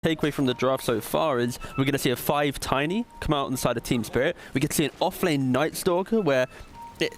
takeaway from the draft so far is we're going to see a 5 Tiny come out inside of Team Spirit. We could see an offlane Night Stalker where,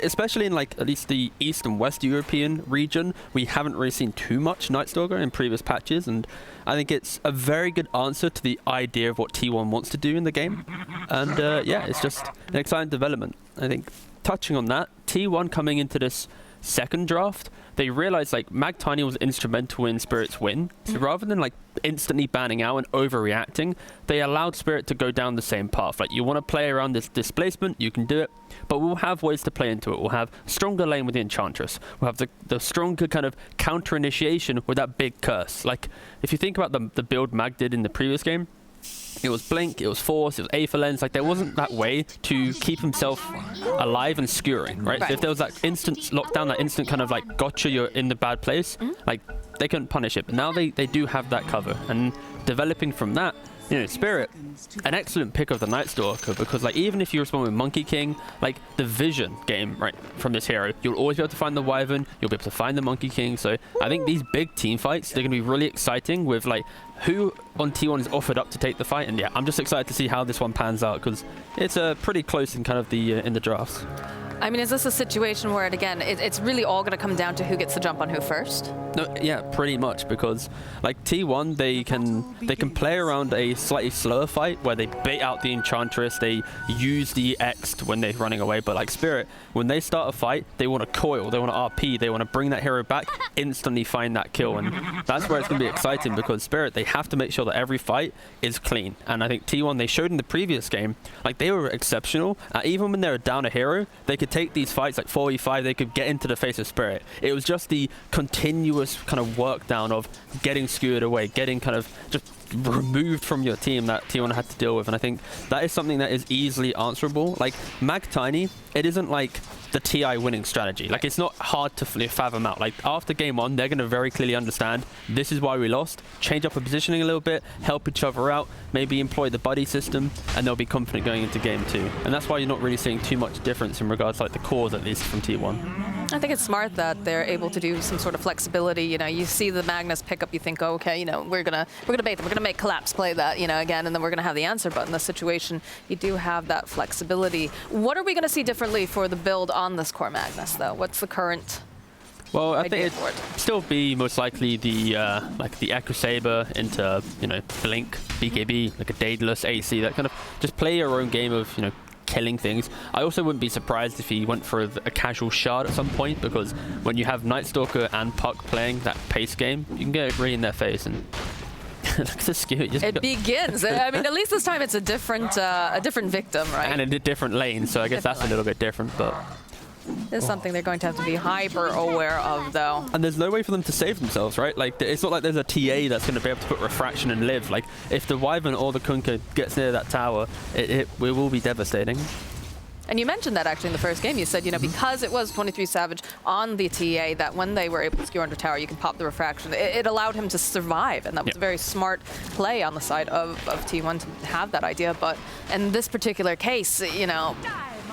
especially in like at least the East and West European region, we haven't really seen too much Night Stalker in previous patches, and I think it's a very good answer to the idea of what T1 wants to do in the game. And yeah, it's just an exciting development. I think touching on that, T1 coming into this second draft, they realized like Mag Tiny was instrumental in Spirit's win. So rather than like instantly banning out and overreacting, they allowed Spirit to go down the same path. Like, you want to play around this displacement, you can do it, but we'll have ways to play into it. We'll have stronger lane with the Enchantress. We'll have the stronger kind of counter initiation with that big curse. Like, if you think about the build Mag did in the previous game, it was Blink, it was Force, it was Aether Lens. Like, there wasn't that way to keep himself alive and skewering, right? So if there was that instant lockdown, that instant kind of like gotcha, you're in the bad place, like, they couldn't punish it. But now they do have that cover. And developing from that, you know, Spirit, an excellent pick of the Night Stalker, because like, even if you respond with Monkey King, like the vision game, right, from this hero, you'll always be able to find the Wyvern, you'll be able to find the Monkey King. So I think these big team fights, they're going to be really exciting with like who on T1 is offered up to take the fight. And yeah, I'm just excited to see how this one pans out, because it's pretty close in kind of the in the drafts. I mean, is this a situation where, again, it's really all going to come down to who gets the jump on who first? No, yeah, pretty much, because like T1, they can play around a slightly slower fight where they bait out the Enchantress, they use the X when they're running away. But like Spirit, when they start a fight, they want to coil, they want to RP, they want to bring that hero back, instantly find that kill. And that's where it's going to be exciting, because Spirit, they have to make sure that every fight is clean. And I think T1, they showed in the previous game, like they were exceptional. Even when they were down a hero, they could take these fights like 4v5, they could get into the face of Spirit. It was just the continuous kind of work down of getting skewered away, getting kind of just removed from your team that T1 had to deal with. And I think that is something that is easily answerable. Like Mag Tiny, it isn't like the TI winning strategy. Like, it's not hard to fathom out. Like, after game 1, they're going to very clearly understand this is why we lost, change up our positioning a little bit, help each other out, maybe employ the buddy system, and they'll be confident going into game 2. And that's why you're not really seeing too much difference in regards to like the cores, at least from T1. I think it's smart that they're able to do some sort of flexibility. You know, you see the Magnus pick up, you think, oh, okay, you know, we're gonna bait them, we're gonna make Collapse play that, you know, again, and then we're gonna have the answer. But in this situation, you do have that flexibility. What are we gonna see differently for the build on this core Magnus, though? What's the current? Well, I think it'd still be most likely the like the Echo Saber into, you know, Blink, BKB, like a Daedalus, AC, that kind of just play your own game of, you know, killing things. I also wouldn't be surprised if he went for a casual shard at some point, because when you have Night Stalker and Puck playing that pace game, you can get it right in their face. And look at the skew. It begins. I mean, at least this time it's a different victim, right? And in a different lane, so I guess that's a little bit different, but it's something they're going to have to be hyper aware of, though. And there's no way for them to save themselves, right? Like, it's not like there's a TA that's going to be able to put Refraction and live. Like, if the Wyvern or the Kunkka gets near that tower, it will be devastating. And you mentioned that actually in the first game. You said, you know, because it was 23 Savage on the TA, that when they were able to skewer under tower, you can pop the Refraction. It allowed him to survive, and that was a very smart play on the side of T1 to have that idea. But in this particular case, you know,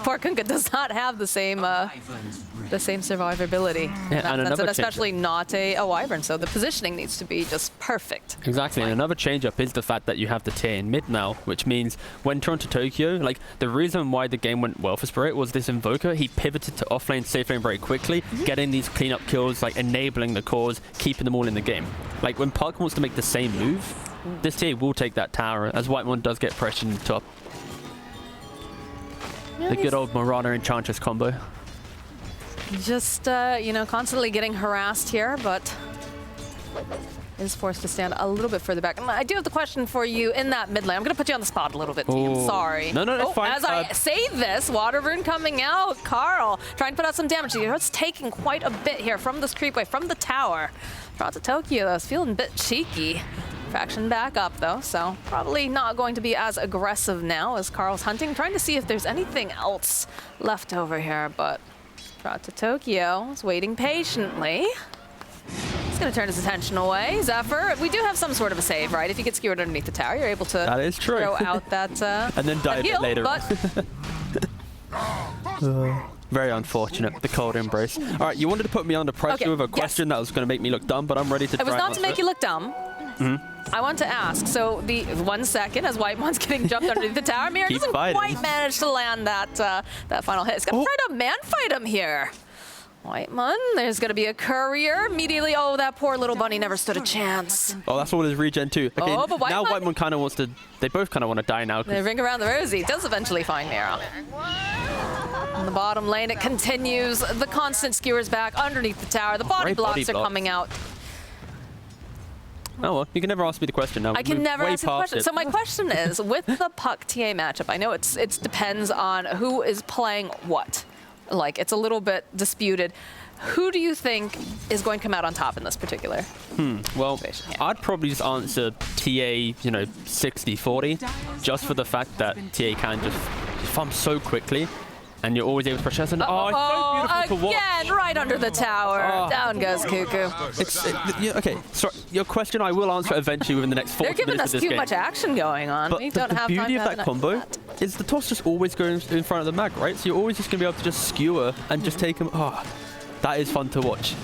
poor Kunkka does not have the same survivability. Yeah, and especially not a Wyvern, so the positioning needs to be just perfect. Exactly, and another change-up is the fact that you have the tier in mid now, which means when Toronto Tokyo, like, the reason why the game went well for Spirit was this Invoker. He pivoted to offlane, safe lane very quickly, getting these cleanup kills, like enabling the cores, keeping them all in the game. Like, when Puck wants to make the same move, this tier will take that tower, as Whitemon does get pressured in the top. The good old Marauder Enchantress combo. Just, you know, constantly getting harassed here, but is forced to stand a little bit further back. And I do have the question for you in that mid lane. I'm going to put you on the spot a little bit, team. Sorry. No, that's fine. As I say this, Water Rune coming out. Carl trying to put out some damage. It's taking quite a bit here from this creepway, from the tower. Toronto Tokyo, though, is feeling a bit cheeky. Faction back up, though, so probably not going to be as aggressive now as Carl's hunting, trying to see if there's anything else left over here, but Toronto Tokyo is waiting patiently. He's going to turn his attention away. Zephyr, we do have some sort of a save, right? If you get skewered underneath the tower, you're able to that is true. throw out that and then die a bit later. Very unfortunate, the cold embrace. All right, you wanted to put me under pressure with a question that was going to make me look dumb, but I'm ready to try. It was not to make you look dumb. I want to ask, so the 1 second as Whitemon's getting jumped underneath the tower, Mira doesn't quite manage to land that that final hit. He's gonna try to man fight him here. Whitemon, there's gonna be a courier immediately. Oh, that poor little bunny never stood a chance. Oh, that's all his regen too. Okay, oh, but now Whitemon kind of wants to, they both kind of want to die now. They ring around the rosy. Does eventually find Mira. In the bottom lane, it continues. The constant skewers back underneath the tower. The body blocks are coming out. Oh, well, you can never ask me the question now. I can never ask you the question. So my question is, with the Puck TA matchup, I know it depends on who is playing what. Like, it's a little bit disputed. Who do you think is going to come out on top in this particular Well, situation? I'd probably just answer TA, you know, 60-40, just for the fact that TA can just farm so quickly, and you're always able to pressure. And oh, it's so beautiful to watch. Again, right under the tower. Down goes Cuckoo. Yeah, okay, sorry, your question I will answer eventually within the next 40 minutes of this game. They're giving us too much action going on. But we don't have the time beauty to of that combo is the toss just always goes in front of the mag, right? So you're always just going to be able to just skewer and just take him. Oh, that is fun to watch.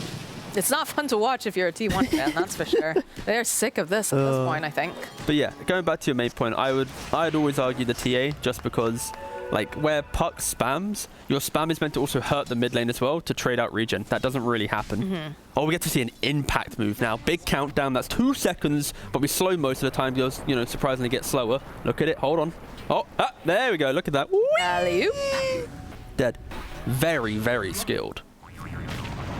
It's not fun to watch if you're a T1 fan, that's for sure. They're sick of this at this point, I think. But yeah, going back to your main point, I'd always argue the TA just because, like, where Puck spams, your spam is meant to also hurt the mid lane as well to trade out regen. That doesn't really happen. Oh, we get to see an impact move now. Big countdown, that's 2 seconds, but we slow most of the time. You'll, you know, surprisingly get slower. Look at it, hold on. Oh, there we go, look at that. Alley-oop. Dead. Very, very skilled.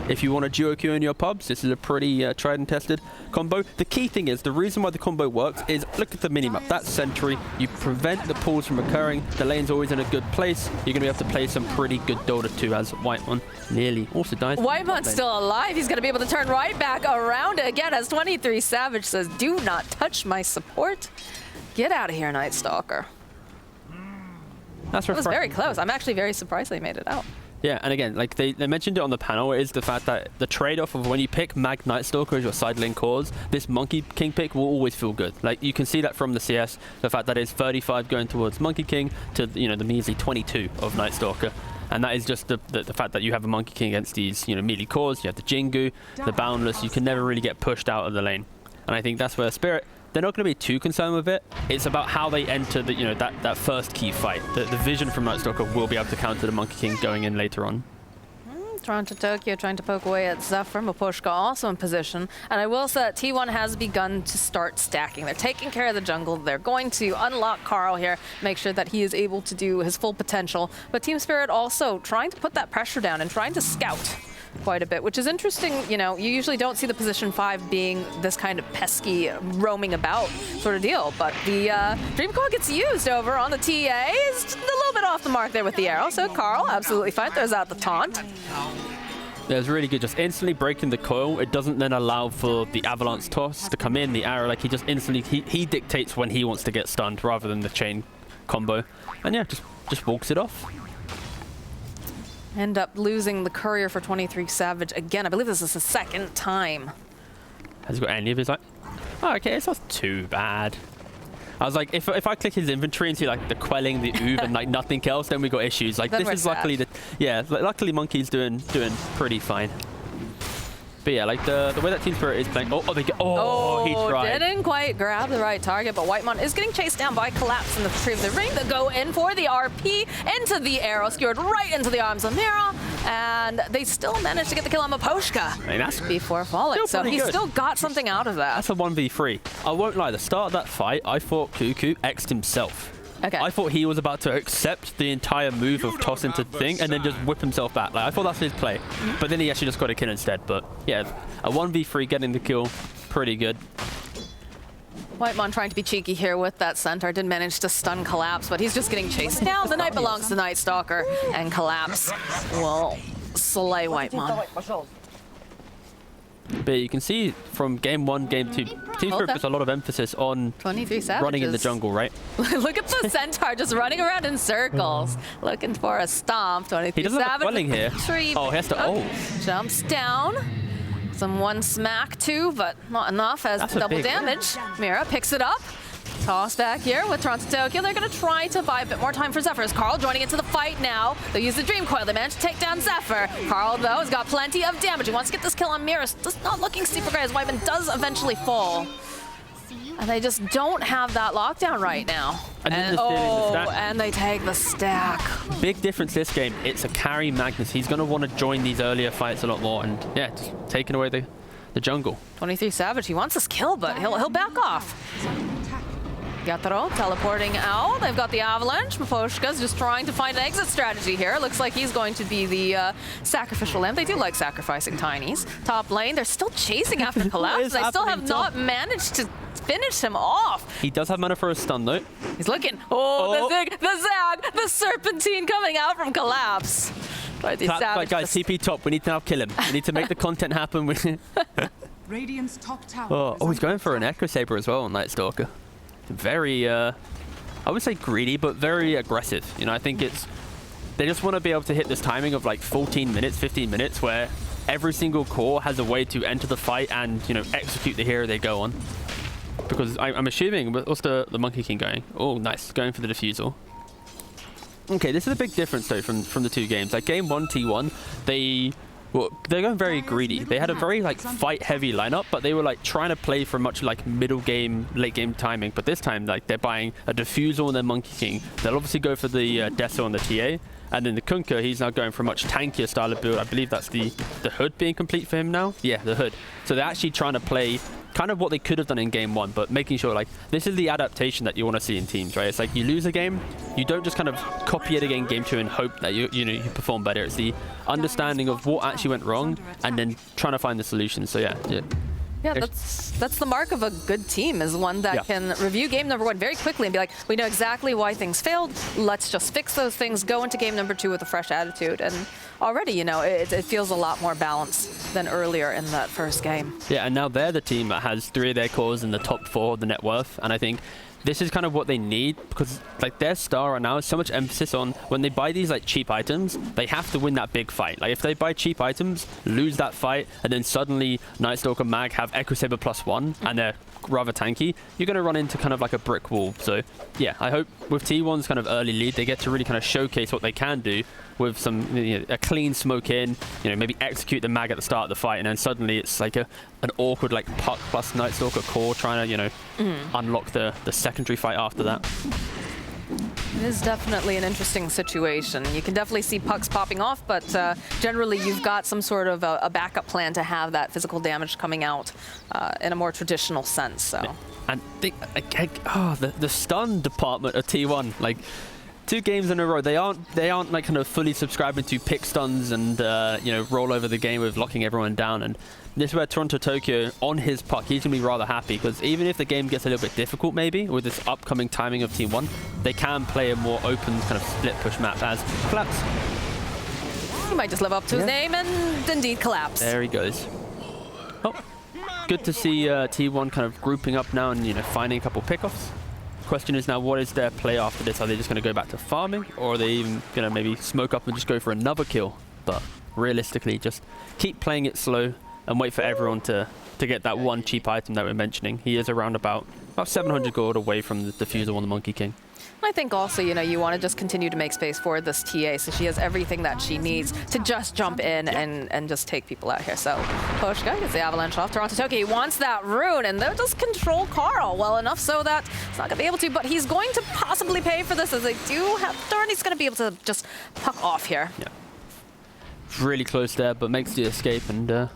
If you want a duo queue in your pubs, this is a pretty tried and tested combo. The key thing is, the reason why the combo works is, look at the minimap. That's Sentry. You prevent the pulls from occurring. The lane's always in a good place. You're going to be able to play some pretty good Dota 2 as Whitemon nearly also dies. Whitemon's still alive. He's going to be able to turn right back around again as 23 Savage says, do not touch my support. Get out of here, Night Stalker. That was very close. I'm actually very surprised they made it out. Yeah, and again, like they mentioned it on the panel, is the fact that the trade-off of when you pick Mag Night Stalker as your side lane cores, this Monkey King pick will always feel good. Like, you can see that from the CS, the fact that it's 35 going towards Monkey King to, you know, the measly 22 of Night Stalker. And that is just the fact that you have a Monkey King against these, you know, melee cores. You have the Jingu, the Boundless. You can never really get pushed out of the lane. And I think that's where Spirit, they're not going to be too concerned with it. It's about how they enter the, you know, that first key fight. The vision from Night Stalker will be able to counter the Monkey King going in later on. Toronto-Tokyo trying to poke away at Zephyr. Mapushka also in position. And I will say that T1 has begun to start stacking. They're taking care of the jungle. They're going to unlock Carl here, make sure that he is able to do his full potential. But Team Spirit also trying to put that pressure down and trying to scout quite a bit, which is interesting. You know, you usually don't see the position 5 being this kind of pesky, roaming about sort of deal, but the Dream Coil gets used over on the TA. Is a little bit off the mark there with the arrow, so Carl absolutely fine, throws out the taunt. Yeah, it's really good, just instantly breaking the coil. It doesn't then allow for the avalanche toss to come in, the arrow, like he just instantly, he dictates when he wants to get stunned rather than the chain combo. And yeah, just walks it off. End up losing the courier for 23 Savage again. I believe this is the second time. Has he got any of his, like, oh, okay, it's not too bad. I was like, if I click his inventory and see like the quelling, the oob, and like nothing else, then we got issues. Like, this is luckily luckily Monkey's doing pretty fine. But yeah, like the way that Team Spirit is playing. He tried. Didn't quite grab the right target, but Whitemon is getting chased down by Collapse in the Tree of the Ring. They go in for the RP into the arrow, skewered right into the arms of Mira, and they still managed to get the kill on Mapushka before falling. So he still got something out of that. That's a 1v3. I won't lie, the start of that fight, I thought Cuckoo X'd himself. Okay. I thought he was about to accept the entire move of toss into thing and then just whip himself back. Like, I thought that's his play. But then he actually just got a kill instead. But yeah, a 1v3 getting the kill, pretty good. Whitemon trying to be cheeky here with that centaur. Didn't manage to stun Collapse, but he's just getting chased down. The night belongs to Night Stalker, and Collapse will slay Whitemon. But you can see from game 1, game 2, Team Spirit puts a lot of emphasis on 23 Savages. Running in the jungle, right? Look at the centaur just running around in circles, looking for a stomp. 23 he doesn't have a quelling here. Oh, he has to. Jumps down. Some one smack too, but not enough as the double damage. Mira picks it up. Toss back here with Toronto-Tokyo. They're going to try to buy a bit more time for Zephyr. Is Carl joining into the fight now? They use the Dream Coil. They manage to take down Zephyr. Carl, though, has got plenty of damage. He wants to get this kill on Mira. Just not looking super great as Whiteman does eventually fall. And they just don't have that lockdown right now. And oh, and they take the stack. Big difference this game. It's a carry Magnus. He's going to want to join these earlier fights a lot more. And yeah, just taking away the jungle. 23 Savage, he wants this kill, but he'll back off. Gataro teleporting out. They've got the Avalanche. Maposhka's just trying to find an exit strategy here. Looks like he's going to be the sacrificial lamb. They do like sacrificing tinies. Top lane, they're still chasing after Collapse. They still have not managed to finish him off. He does have mana for a stun though. He's looking. Oh, the zig, the zag, the serpentine coming out from Collapse. Right, guys, TP top. We need to now kill him. We need to make the content happen. Radiant's top tower. Oh, he's going for an Echo Saber as well on Night Stalker. Very, I would say greedy, but very aggressive. You know, I think they just want to be able to hit this timing of like 14 minutes, 15 minutes, where every single core has a way to enter the fight and, you know, execute the hero they go on. Because I'm assuming, what's the Monkey King going? Oh, nice, going for the defusal. Okay, this is a big difference though from the two games. Like game 1, T1, they're going very greedy. They had a very like fight-heavy lineup, but they were like trying to play for much like middle game, late game timing. But this time, like they're buying a defusal and then Monkey King. They'll obviously go for the Deso and the TA, and then the Kunkka, he's now going for a much tankier style of build. I believe that's the hood being complete for him now. Yeah, the hood. So they're actually trying to play kind of what they could have done in game 1, but making sure like this is the adaptation that you want to see in teams, right? It's like you lose a game, you don't just kind of copy it again game 2 and hope that you perform better. It's the understanding of what actually went wrong and then trying to find the solution. So yeah. Yeah, that's the mark of a good team, is one that can review game number 1 very quickly and be like, we know exactly why things failed. Let's just fix those things, go into game number 2 with a fresh attitude. And already, you know, it feels a lot more balanced than earlier in that first game. Yeah, and now they're the team that has 3 of their cores in the top 4 of the net worth. And I think this is kind of what they need, because like their star right now is so much emphasis on when they buy these like cheap items, they have to win that big fight. Like if they buy cheap items, lose that fight, and then suddenly Night Stalker Mag have Echo Saber +1 and they're rather tanky, you're going to run into kind of like a brick wall. So yeah, I hope with T1's kind of early lead, they get to really kind of showcase what they can do with some, you know, a clean smoke in, you know, maybe execute the Mag at the start of the fight, and then suddenly it's like an awkward like Puck plus Night Stalker core trying to, you know, unlock the secondary fight after that. It is definitely an interesting situation. You can definitely see pucks popping off, but generally you've got some sort of a backup plan to have that physical damage coming out in a more traditional sense. So, and the stun department of T1, like 2 games in a row, they aren't like kind of fully subscribing to pick stuns and you know, roll over the game with locking everyone down. And this is where Toronto Tokyo, on his puck, he's gonna be rather happy, because even if the game gets a little bit difficult maybe with this upcoming timing of Team 1, they can play a more open kind of split push map as Collapse. He might just live up to his name and indeed Collapse. There he goes. Oh, good to see T1 kind of grouping up now and, you know, finding a couple pickoffs. Question is now, what is their play after this? Are they just going to go back to farming, or are they even going to maybe smoke up and just go for another kill? But realistically, just keep playing it slow and wait for everyone to get that one cheap item that we're mentioning. He is around about 700 gold away from the defusal on the Monkey King. I think also, you know, you want to just continue to make space for this TA, so she has everything that she needs to just jump in and just take people out here. So Poshka gets the Avalanche off. Toronto Tokyo, he wants that rune, and they'll just control Carl well enough so that he's not going to be able to, but he's going to possibly pay for this, as they do have Thorn. He's going to be able to just puck off here. Yeah. Really close there, but makes the escape. And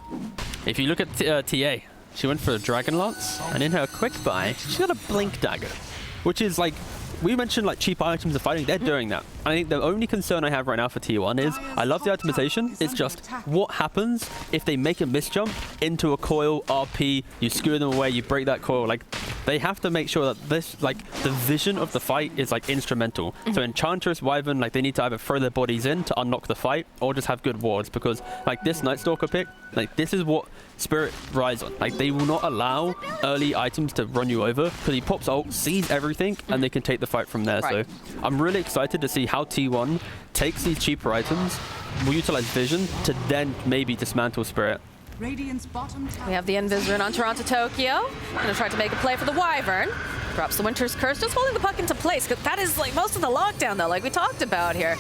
if you look at TA, she went for a Dragon Lance, and in her quick buy, she got a Blink Dagger, which is like, we mentioned like cheap items of fighting, they're doing that. I think the only concern I have right now for T1 is, I love the itemization, it's just what happens if they make a misjump into a coil, RP, you skewer them away, you break that coil. Like, they have to make sure that this, like, the vision of the fight is like instrumental. So Enchantress, Wyvern, like they need to either throw their bodies in to unlock the fight, or just have good wards, because like this Night Stalker pick, like this is what Spirit rides on. Like, they will not allow early items to run you over, because he pops ult, sees everything, and they can take the fight from there. Right. So I'm really excited to see how T1 takes these cheaper items, will utilize vision to then maybe dismantle Spirit. We have the Invis rune on Toronto Tokyo. Gonna try to make a play for the Wyvern. drops the Winter's Curse, just holding the puck into place, because that is like most of the lockdown though, like we talked about here.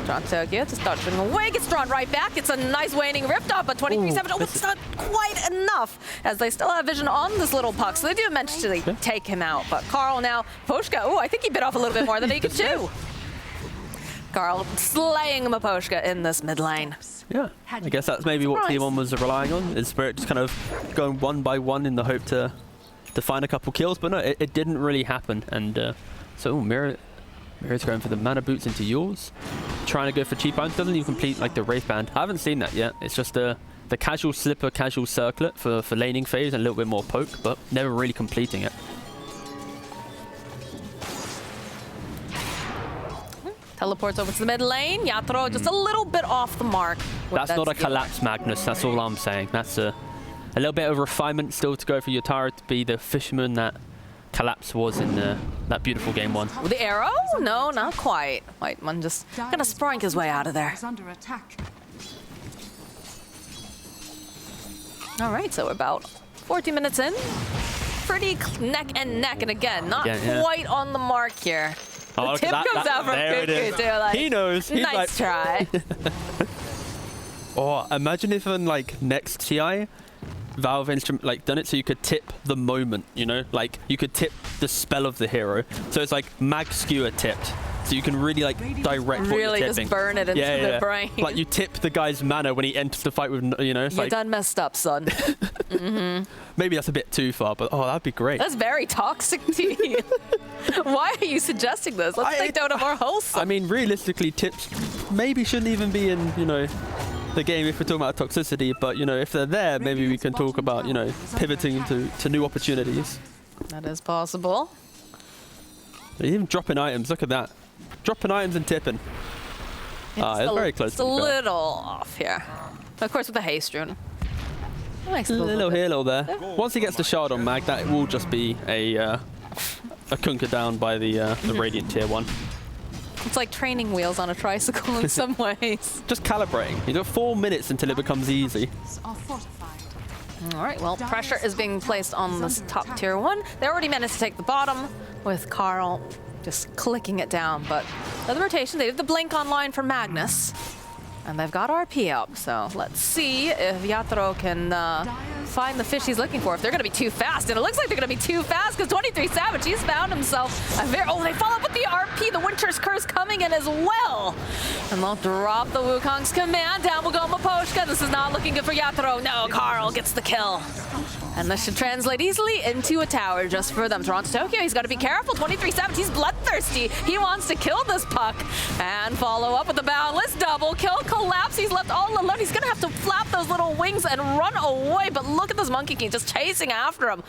Dota2 just dodging away, gets drawn right back. It's a nice waning rift off, but 23-7, oh, it's not quite enough, as they still have vision on this little puck, so they do eventually take him out. But Carl now, Poshka, oh, I think he bit off a little bit more than he could chew. Carl slaying Maposhka in this mid lane. Yeah, I guess that's maybe what T1 was relying on, is Spirit just kind of going one by one in the hope to find a couple kills, but no, it didn't really happen. And so Mirror's going for the mana boots into yours, trying to go for cheap items, doesn't even complete like the Wraith Band. I haven't seen that yet. It's just the casual slipper, casual circlet for laning phase and a little bit more poke, but never really completing it. Teleports over to the mid lane. Yatoro just a little bit off the mark. That's not a collapse, Magnus. That's all I'm saying. That's a little bit of refinement still to go for Yatoro to be the fisherman that collapse was in that beautiful game one. With the arrow? No, not quite. Whiteman just gonna sprank his way out of there. Under attack. All right, so about 40 minutes in. Pretty neck and neck, and again, not quite on the mark here. Oh, the tip comes out from Cuckoo too. Like, he knows. He's nice try. Oh, imagine if in like next TI, Valve instrument like done it so you could tip the moment, you know, like you could tip the spell of the hero. So it's like mag skewer tipped. So you can really like direct what really you're tipping. just burn it into the brain. Like you tip the guy's mana when he enters the fight with, you know. It's You're like, done messed up, son. Maybe that's a bit too far, but oh, that'd be great. That's very toxic to you. Why are you suggesting this? Let's make Dota more wholesome. I mean, realistically, tips maybe shouldn't even be in, you know, the game if we're talking about toxicity, but, you know, if they're there, maybe we can talk about, you know, pivoting to new opportunities. That is possible. Even dropping items, look at that. Dropping items and tipping. It's very close. It's a little off here. Of course, with the haste rune. Nice a little here, little there. Once he gets the shard on Mag, that will just be a kunker down by the Radiant Tier 1. It's like training wheels on a tricycle in some ways. Just calibrating. You got 4 minutes until it becomes easy. All right, well, pressure is being placed on this top tier 1. They already managed to take the bottom with Carl just clicking it down, but the rotation, they did the blink online for Magnus, and they've got RP up, so let's see if Yatoro can find the fish he's looking for, if they're going to be too fast, and it looks like they're going to be too fast, because 23 Savage, he's found himself a very, oh, they follow up with the RP, the Winter's Curse coming in as well, and they'll drop the Wukong's command, down will go Maposhka, this is not looking good for Yatoro, no, Carl gets the kill. And this should translate easily into a tower just for them. Toronto-Tokyo, he's got to be careful. 23 Savage, he's bloodthirsty. He wants to kill this puck. And follow up with the Boundless double kill. Collapse, he's left all alone. He's going to have to flap those little wings and run away. But look at this Monkey King just chasing after him.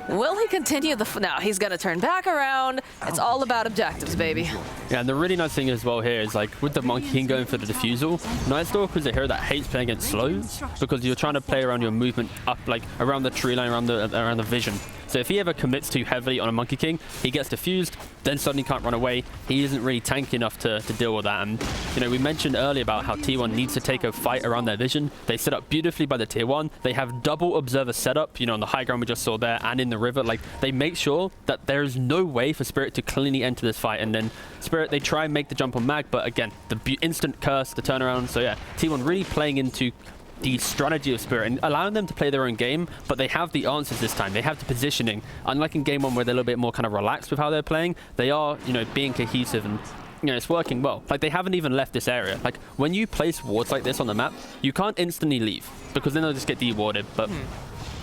Will he continue the... No, he's going to turn back around. It's all about objectives, baby. Yeah, and the really nice thing as well here is, like, with the Monkey King going for the defusal, Night Stalker is a hero that hates playing against slows because you're trying to play around your movement up, like, around the tree line, around the vision. So if he ever commits too heavily on a Monkey King, he gets diffused, then suddenly can't run away. He isn't really tanky enough to deal with that. And, you know, we mentioned earlier about how T1 needs to take a fight around their vision. They set up beautifully by the Tier 1. They have double observer setup, you know, on the high ground we just saw there and in the river. Like, they make sure that there is no way for Spirit to cleanly enter this fight. And then Spirit, they try and make the jump on Mag, but again, the instant curse, the turnaround. So yeah, T1 really playing into the strategy of Spirit and allowing them to play their own game, but they have the answers this time. They have the positioning. Unlike in game 1 where they're a little bit more kind of relaxed with how they're playing, they are, you know, being cohesive and, you know, it's working well. Like, they haven't even left this area. Like, when you place wards like this on the map, you can't instantly leave because then they'll just get de-warded. But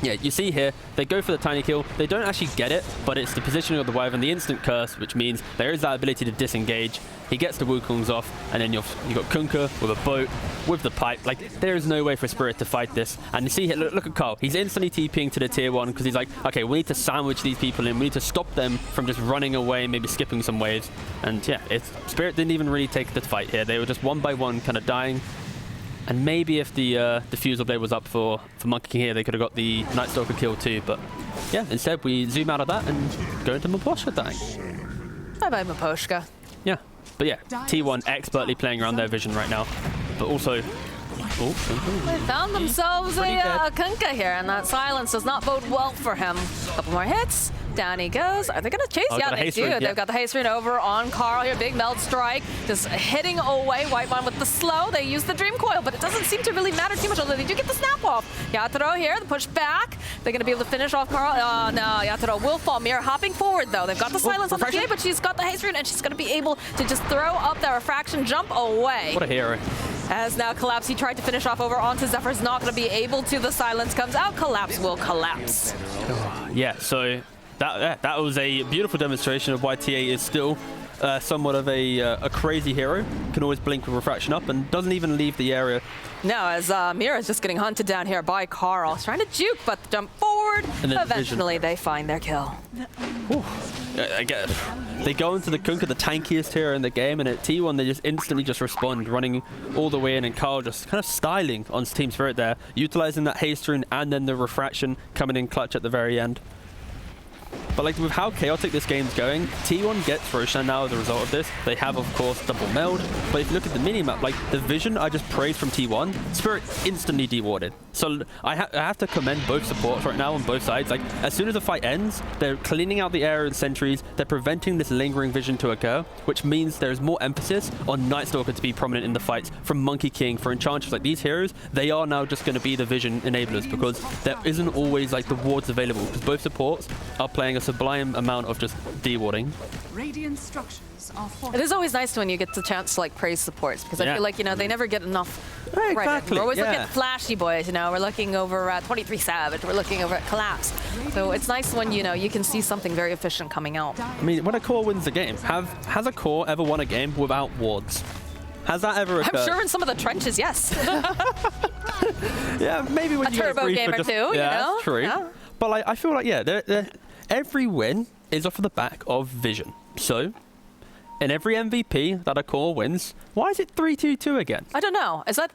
yeah, you see here, they go for the tiny kill. They don't actually get it, but it's the positioning of the wave and the instant curse, which means there is that ability to disengage. He gets the Wukongs off, and then you've got Kunkka with a boat, with the pipe. Like, there is no way for Spirit to fight this. And you see here, look at Carl. He's instantly TPing to the Tier 1 because he's like, okay, we need to sandwich these people in. We need to stop them from just running away, maybe skipping some waves. And yeah, Spirit didn't even really take the fight here. They were just one by one kind of dying. And maybe if the Diffusal Blade was up for Monkey King here, they could have got the Night Stalker kill too. But yeah, instead we zoom out of that and go into Maposhka dying. Bye-bye, Maposhka. Yeah, but yeah, T1 expertly playing around their vision right now. But also... Oh, they found themselves a Kunkka here, and that silence does not bode well for him. A couple more hits. Down he goes. Are they going to chase? Oh, Yeah, got a they haste do. rune, yeah. They've got the haste rune over on Carl here. Big meld strike. Just hitting away. Whitemon with the slow. They use the Dream Coil, but it doesn't seem to really matter too much, although they do get the snap off. Yatoro here, the push back. They're going to be able to finish off Carl. Oh, no. Yatoro will fall. Mirror hopping forward, though. They've got the silence on the TA, but she's got the haste rune, and she's going to be able to just throw up that refraction jump away. What a hero. As now Collapse, he tried to finish off over onto Zephyr's not going to be able to. The silence comes out. Collapse will collapse. Yeah, so that was a beautiful demonstration of why TA is still somewhat of a crazy hero. Can always blink with refraction up and doesn't even leave the area. No, as Mira is just getting hunted down here by Carl. He's trying to juke, but jump forward. And then eventually they find their kill. Again, they go into the Kunkka, the tankiest hero in the game, and at T1 they just instantly just respond, running all the way in, and Carl just kind of styling on Team Spirit there, utilizing that haste rune and then the refraction coming in clutch at the very end. But like with how chaotic this game's going, T1 gets Roshan now as a result of this. They have, of course, double meld. But if you look at the minimap, like the vision I just praised from T1, Spirit instantly dewarded. So I have to commend both supports right now on both sides. Like as soon as the fight ends, they're cleaning out the area and sentries. They're preventing this lingering vision to occur, which means there's more emphasis on Night Stalker to be prominent in the fights from Monkey King, for Enchantress. Like these heroes, they are now just going to be the vision enablers because there isn't always like the wards available because both supports are playing a sublime amount of just dewarding. Radiant structures are It is always nice when you get the chance to like praise supports because I feel like, you know, they never get enough credit. Exactly, We're always looking at flashy boys, you know, we're looking over at 23 Savage, we're looking over at Collapse. So it's nice when, you know, you can see something very efficient coming out. I mean, when a core wins the game, has a core ever won a game without wards? Has that ever occurred? I'm sure in some of the trenches, yes. Yeah, maybe when A you get turbo brief game for or just, two, you yeah, know? That's true. Yeah. But like, I feel like, yeah, every win is off of the back of vision. So, in every MVP that a core wins, why is it 3-2-2 again? I don't know. Is that...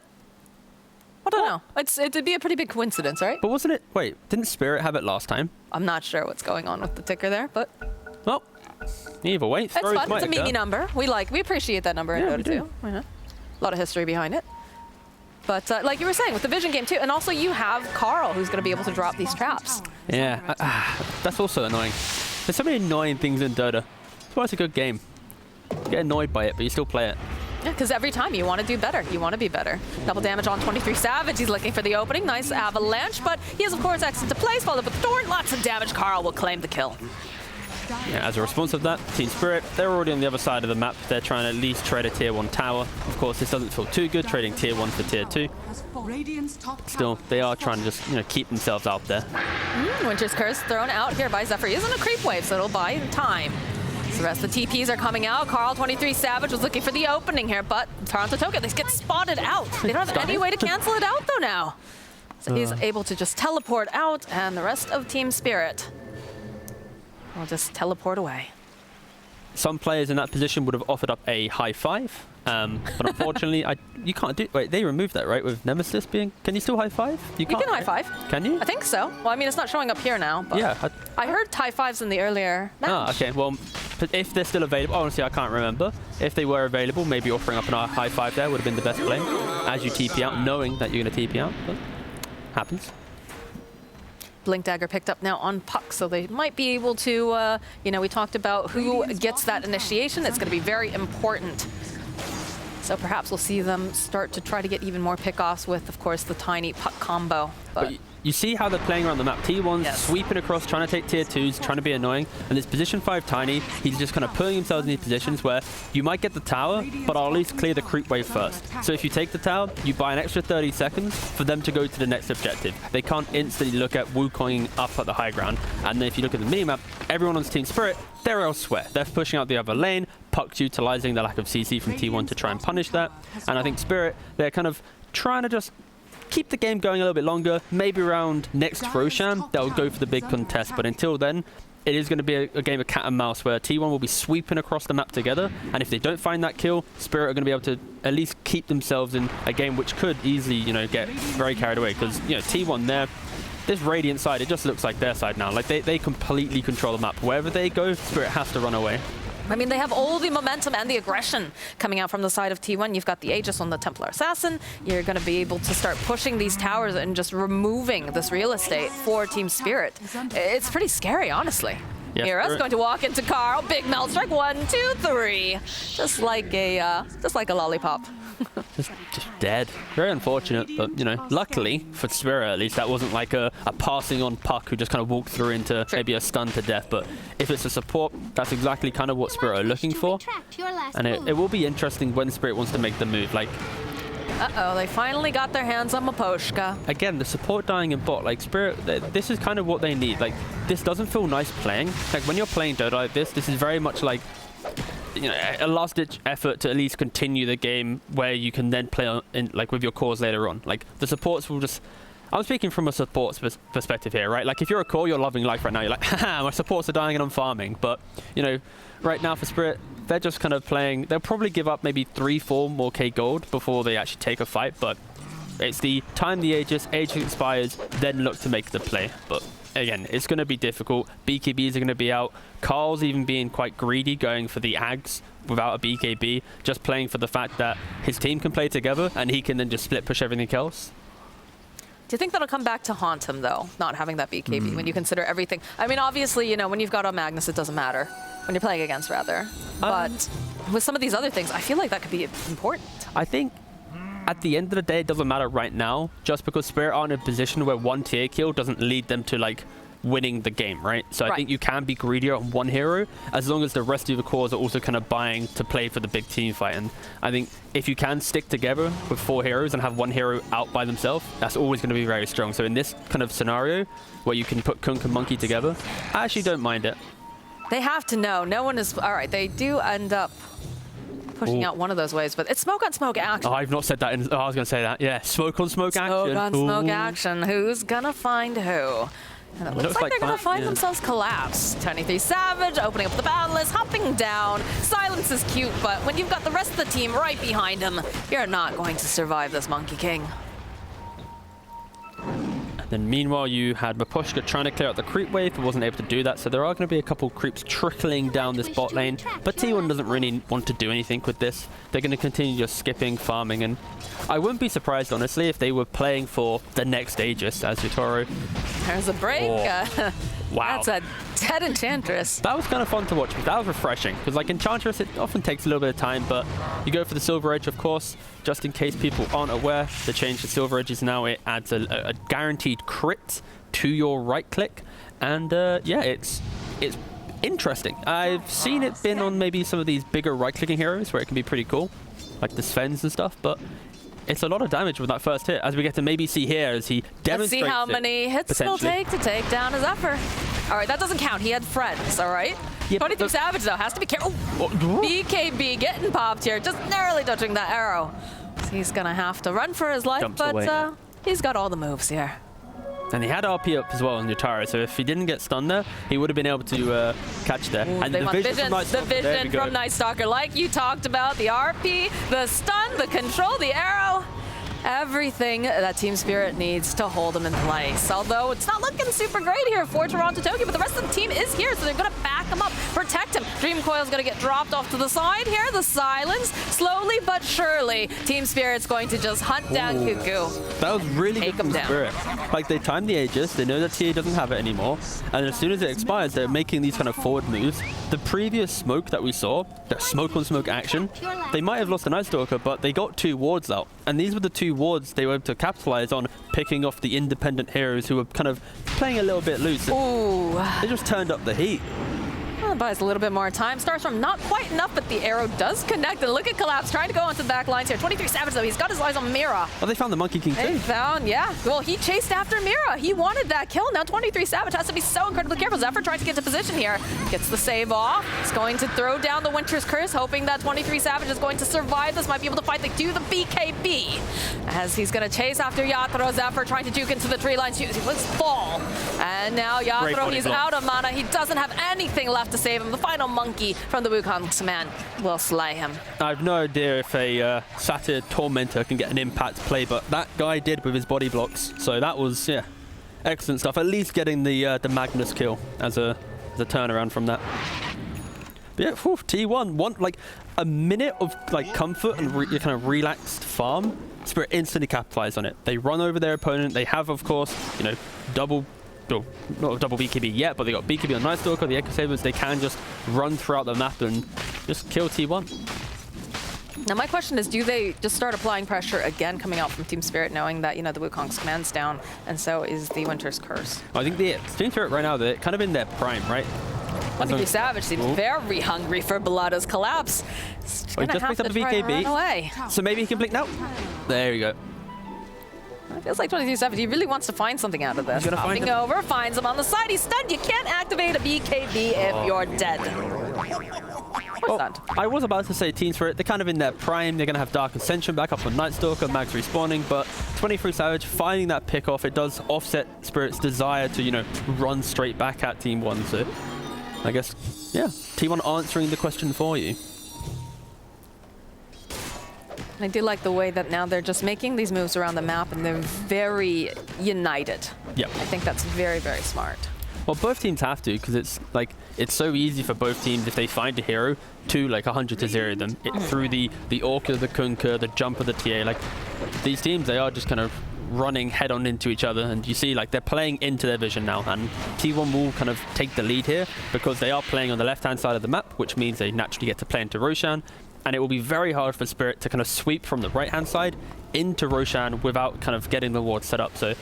I don't know. It'd be a pretty big coincidence, right? But wasn't it... Wait, didn't Spirit have it last time? I'm not sure what's going on with the ticker there, but... Well, either way, It's fun. It's a meaty number. We appreciate that number in Dota 2. A lot of history behind it. But like you were saying, with the vision game too, and also you have Carl who's going to be able to drop these traps. Yeah, that's also annoying. There's so many annoying things in Dota. That's why it's a good game. You get annoyed by it, but you still play it. Yeah, because every time you want to do better. You want to be better. Double damage on 23 Savage. He's looking for the opening. Nice avalanche, but he is, of course, exit to place. Followed with the Thorn. Lots of damage. Carl will claim the kill. Yeah, as a response of that, Team Spirit, they're already on the other side of the map. They're trying to at least trade a tier 1 tower. Of course, this doesn't feel too good, trading tier 1 for tier 2. Still, they are trying to just, you know, keep themselves out there. Winter's Curse thrown out here by Zephyr. He is in a creep wave, so it'll buy time. So the rest of the TPs are coming out. Carl, 23 Savage, was looking for the opening here, but Toronto Token, they get spotted out. They don't have any way to cancel it out, though, now. So he's able to just teleport out, and the rest of Team Spirit will just teleport away. Some players in that position would have offered up a high five, but unfortunately, you can't do. Wait, they removed that, right? With Nemesis being, can you still high five? You can high five. Can you? I think so. Well, I mean, it's not showing up here now. But yeah. I heard high fives in the earlier match. Ah, okay. Well, if they're still available, honestly, I can't remember. If they were available, maybe offering up a high five there would have been the best play. As you TP out, knowing that you're going to TP out, but happens. Blink Dagger picked up now on Puck, so they might be able to, you know, we talked about who gets that initiation. It's going to be very important. So perhaps we'll see them start to try to get even more pickoffs with, of course, the tiny Puck combo. But you see how they're playing around the map. T1's sweeping across, trying to take tier 2s, trying to be annoying. And this position 5 Tiny, he's just kind of putting himself in these positions where you might get the tower, but I'll at least clear the creep wave first. So if you take the tower, you buy an extra 30 seconds for them to go to the next objective. They can't instantly look at Wukonging up at the high ground. And then if you look at the minimap, everyone on Team Spirit, they're elsewhere. They're pushing out the other lane. Puck's utilizing the lack of CC from T1 to try and punish that. And I think Spirit, they're kind of trying to just keep the game going a little bit longer. Maybe around next Roshan, they'll go for the big contest. But until then, it is going to be a game of cat and mouse where T1 will be sweeping across the map together. And if they don't find that kill, Spirit are going to be able to at least keep themselves in a game which could easily, you know, get very carried away. Because, you know, T1 there, this Radiant side, it just looks like their side now. Like they completely control the map. Wherever they go, Spirit has to run away. I mean, they have all the momentum and the aggression coming out from the side of T1. You've got the Aegis on the Templar Assassin. You're going to be able to start pushing these towers and just removing this real estate for Team Spirit. It's pretty scary, honestly. Yes, Mira's going to walk into Carl. Big melt strike. 1, 2, 3. Just like a lollipop. just dead. Very unfortunate, but you know, luckily for Spirit at least, that wasn't like a passing on puck who just kind of walked through into maybe a stun to death. But if it's a support, that's exactly kind of what Spirit are looking for. And it will be interesting when Spirit wants to make the move. Like, uh-oh, they finally got their hands on Maposhka. again, the support dying in bot, like Spirit, this is kind of what they need. Like, this doesn't feel nice playing. Like, when you're playing Dota like this is very much like, you know, a last-ditch effort to at least continue the game where you can then play like with your cores later on. Like, the supports will just... I'm speaking from a support perspective here, right? Like, if you're a core, you're loving life right now. You're like, haha, my supports are dying and I'm farming. But, you know, right now for Spirit, they're just kind of playing... They'll probably give up maybe 3-4 more K gold before they actually take a fight. But it's the time the Aegis expires, then look to make the play. But again, it's going to be difficult. BKBs are going to be out. Carl's even being quite greedy, going for the Ags without a BKB, just playing for the fact that his team can play together and he can then just split push everything else. Do you think that'll come back to haunt him, though, not having that BKB when you consider everything? I mean, obviously, you know, when you've got a Magnus, it doesn't matter. When you're playing against, rather. But with some of these other things, I feel like that could be important. I think at the end of the day, it doesn't matter right now, just because Spirit are in a position where one tier kill doesn't lead them to, like, winning the game, right? So I think you can be greedier on one hero as long as the rest of the cores are also kind of buying to play for the big team fight. And I think if you can stick together with 4 heroes and have one hero out by themselves, that's always going to be very strong. So in this kind of scenario where you can put Kunk and Monkey together, I actually don't mind it. They have to know. No one is... All right, they do end up pushing out one of those ways, but it's smoke on smoke action. Oh, I've not said that. I was going to say that. Yeah, smoke on smoke action. Smoke on smoke action. Who's going to find who? And it looks like they're going to find themselves collapse. 23 Savage opening up the battle list, hopping down. Silence is cute, but when you've got the rest of the team right behind him, you're not going to survive this Monkey King. Then meanwhile, you had Maposhka trying to clear out the creep wave, but wasn't able to do that. So there are going to be a couple creeps trickling down this bot lane. But T1 doesn't really want to do anything with this. They're going to continue just skipping, farming. And I wouldn't be surprised, honestly, if they were playing for the next Aegis as Yutaro. There's a break. Oh. Wow. That's a dead Enchantress. That was kind of fun to watch, because that was refreshing. Because like Enchantress, it often takes a little bit of time, but you go for the Silver Edge, of course, just in case people aren't aware. The change to Silver Edge is now it adds a guaranteed crit to your right click. And yeah, it's interesting. I've seen it been on maybe some of these bigger right-clicking heroes where it can be pretty cool, like the Svens and stuff, but it's a lot of damage with that first hit, as we get to maybe see here as he demonstrates. Let's see how many hits it'll take to take down a Zephyr. All right, that doesn't count. He had friends, all right? Yeah, 23 Savage, though, has to be careful. BKB getting popped here, just narrowly dodging that arrow. So he's going to have to run for his life, but he's got all the moves here. And he had RP up as well on Yutaro, so if he didn't get stunned there, he would have been able to catch there. Ooh, and they the want vision from Night Stalker, like you talked about, the RP, the stun, the control, the arrow. Everything that Team Spirit needs to hold him in place. Although it's not looking super great here for Toronto Tokyo, but the rest of the team is here, so they're going to back him up, protect him. Dream Coil's going to get dropped off to the side here. The silence, slowly but surely, Team Spirit's going to just hunt down Cuckoo. That was really Take good him from Spirit. Like, they timed the Aegis, they know that TA doesn't have it anymore, and as soon as it expires, they're making these kind of forward moves. The previous smoke that we saw, the smoke on smoke action, they might have lost the Night Stalker, but they got 2 wards out, and these were the 2 wards they were able to capitalize on, picking off the independent heroes who were kind of playing a little bit loose. Ooh. They just turned up the heat. Well, buys a little bit more time. Starts from not quite enough, but the arrow does connect. And look at Collapse trying to go onto the back lines here. 23 Savage, though. He's got his eyes on Mira. Oh, they found the Monkey King They too. found, yeah. Well, he chased after Mira. He wanted that kill. Now 23 Savage has to be so incredibly careful. Zephyr tries to get to position here. Gets the save off. He's going to throw down the Winter's Curse, hoping that 23 Savage is going to survive this. Might be able to fight do the BKB. As he's going to chase after Yatoro. Zephyr trying to juke into the tree lines. He was fall. And now Yatoro, he's out of mana. He doesn't have anything left to save him. The final Monkey from the Wukong's man will slay him. I have no idea if a Satyr Tormentor can get an impact play, but that guy did with his body blocks. So that was, yeah, excellent stuff. At least getting the Magnus kill as a turnaround from that. But yeah, whew, T1, like a minute of like comfort and kind of relaxed farm. Spirit instantly capitalize on it. They run over their opponent. They have, of course, you know, double well, not a double BKB yet, but they got BKB on Night Stalker, the Echo Sabers. They can just run throughout the map and just kill T1. Now my question is, do they just start applying pressure again coming out from Team Spirit, knowing that, you know, the Wukong's command's down, and so is the Winter's Curse? I think the Team Spirit right now, they're kind of in their prime, right? 23 Savage seems very hungry for Blood's collapse. He's gonna have to try and run away. So maybe he can blink now. There you go. It feels like 23 Savage, he really wants to find something out of this. He's gonna find Hopping over, finds him on the side, he's stunned. You can't activate a BKB if you're dead. Well, I was about to say Team Spirit, they're kind of in their prime. They're going to have Dark Ascension back up on Night Stalker, Mags respawning, but 23 Savage finding that pick off, it does offset Spirit's desire to, you know, run straight back at Team 1. So I guess, yeah, T1 answering the question for you. I do like the way that now they're just making these moves around the map and they're very united. Yep. I think that's very, very smart. Well, both teams have to, because it's like it's so easy for both teams if they find a hero to like 100 to 0 them through the Orca, the Kunkka, the Jumper, the TA. Like these teams, they are just kind of running head on into each other, and you see like they're playing into their vision now, and T1 will kind of take the lead here because they are playing on the left hand side of the map, which means they naturally get to play into Roshan, and it will be very hard for Spirit to kind of sweep from the right hand side into Roshan without kind of getting the ward set up. So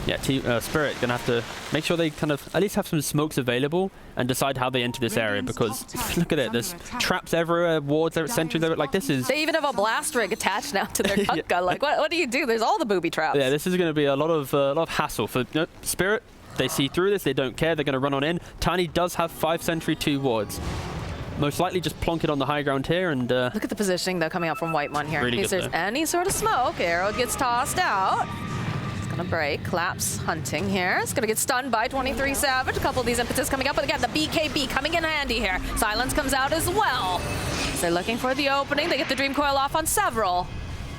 yeah, Spirit gonna have to make sure they kind of at least have some smokes available and decide how they enter this area, because look at it, there's traps everywhere, wards everywhere, sentries everywhere. Like this is. They even have a blast rig attached now to their Kunkka. Yeah. Like what do you do? There's all the booby traps. Yeah, this is going to be a lot of hassle for Spirit. They see through this. They don't care. They're going to run on in. Tiny does have 5 sentry, 2 wards. Most likely just plonk it on the high ground here and... Look at the positioning, though, coming out from Whitemon here. Really in case there's any sort of smoke, arrow gets tossed out. It's going to break. Collapse hunting here. It's going to get stunned by 23 Savage. A couple of these impetus coming up, but again, the BKB coming in handy here. Silence comes out as well. So they're looking for the opening. They get the Dream Coil off on several.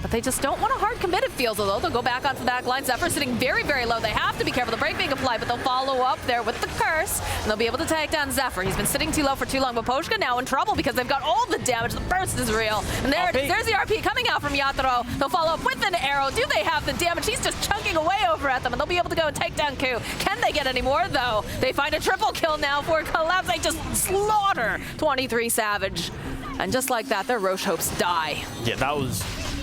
But they just don't want a hard commit, it feels, although they'll go back onto the back line. Zephyr sitting very, very low. They have to be careful. The break being applied, but they'll follow up there with the curse, and they'll be able to take down Zephyr. He's been sitting too low for too long, but Poshka now in trouble because they've got all the damage. The burst is real. And there it is. There's the RP coming out from Yatoro. They'll follow up with an arrow. Do they have the damage? He's just chunking away over at them, and they'll be able to go and take down Ku. Can they get any more, though? They find a triple kill now for Collapse. They just slaughter 23 Savage. And just like that, their Roche hopes die. Yeah, that was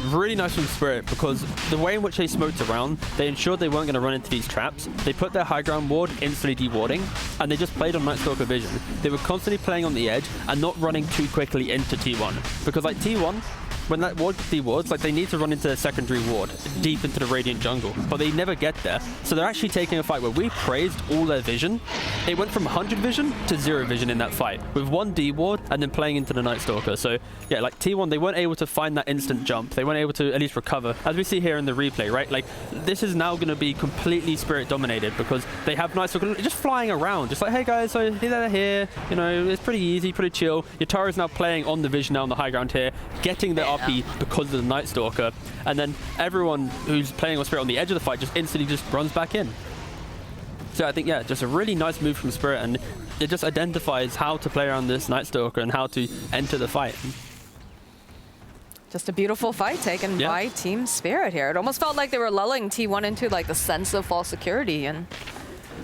really nice from Spirit, because the way in which they smoked around, they ensured they weren't going to run into these traps. They put their high ground ward instantly dewarding, and they just played on Night Stalker vision. They were constantly playing on the edge and not running too quickly into T1, because like T1, when that ward dewards, like they need to run into their secondary ward deep into the Radiant jungle, but they never get there. So they're actually taking a fight where we praised all their vision. It went from 100 vision to 0 vision in that fight, with 1 D-ward and then playing into the Night Stalker. So yeah, like T1, they weren't able to find that instant jump. They weren't able to at least recover. As we see here in the replay, right? Like this is now going to be completely Spirit dominated, because they have Night Stalker just flying around. Just like, hey guys, so they're here. You know, it's pretty easy, pretty chill. Yatoro's now playing on the vision now on the high ground here, getting the RP because of the Night Stalker, and then everyone who's playing on Spirit on the edge of the fight just instantly just runs back in. So I think, yeah, just a really nice move from Spirit, and it just identifies how to play around this Night Stalker and how to enter the fight. Just a beautiful fight taken by Team Spirit here. It almost felt like they were lulling T1 into like the sense of false security. And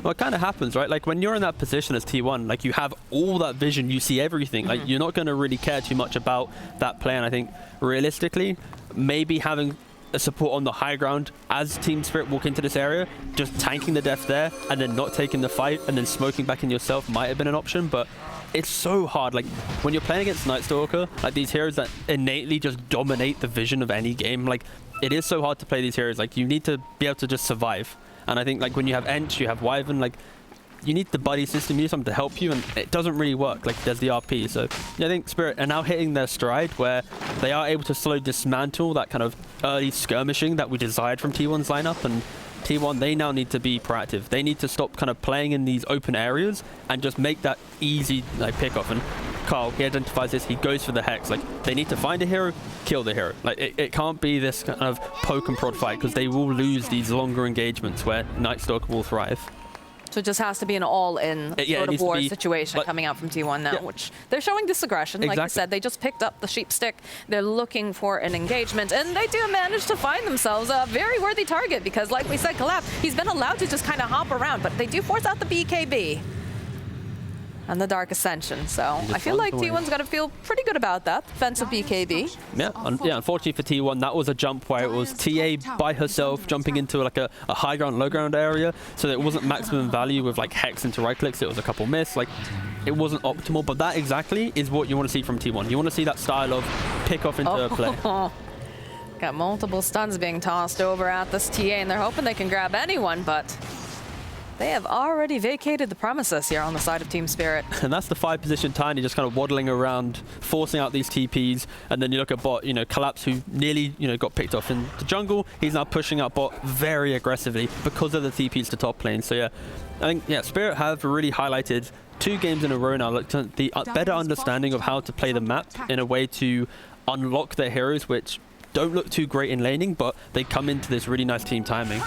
well, it kind of happens, right? Like when you're in that position as T1, like you have all that vision, you see everything. Like you're not going to really care too much about that play. And I think realistically, maybe having a support on the high ground as Team Spirit walk into this area, just tanking the death there and then not taking the fight and then smoking back in yourself might have been an option. But it's so hard. Like when you're playing against Night Stalker, like these heroes that innately just dominate the vision of any game, like it is so hard to play these heroes. Like you need to be able to just survive. And I think like when you have Ench, you have Wyvern, like you need the buddy system, you need something to help you, and it doesn't really work. Like there's the RP. So yeah, I think Spirit are now hitting their stride where they are able to slowly dismantle that kind of early skirmishing that we desired from T1's lineup. And T1, they now need to be proactive. They need to stop kind of playing in these open areas and just make that easy like pickoff. And Carl, he identifies this, he goes for the Hex. Like they need to find a hero, kill the hero. Like it can't be this kind of poke and prod fight, because they will lose these longer engagements where Night Stalker will thrive. So it just has to be an all-in Yeah, sort of war situation like, coming out from T1 now, which they're showing disaggression. Like you said, they just picked up the sheep stick. They're looking for an engagement, and they do manage to find themselves a very worthy target because, like we said, Collapse, he's been allowed to just kind of hop around, but they do force out the BKB and the Dark Ascension. So I feel like T1's got to feel pretty good about that defensive BKB. Yeah, unfortunately for T1, that was a jump where it was TA by herself jumping into like a high ground, low ground area, so that it wasn't maximum value with like Hex into right clicks. It was a couple miss. Like, it wasn't optimal, but that exactly is what you want to see from T1. You want to see that style of pick off into play. Got multiple stuns being tossed over at this TA, and they're hoping they can grab anyone, but they have already vacated the premises here on the side of Team Spirit. And that's the 5 position Tiny just kind of waddling around, forcing out these TPs. And then you look at bot, Collapse, who nearly, got picked off in the jungle. He's now pushing out bot very aggressively because of the TPs to top lane. So yeah, I think, Spirit have really highlighted 2 games in a row now, the better understanding of how to play the map in a way to unlock their heroes, which don't look too great in laning, but they come into this really nice team timing.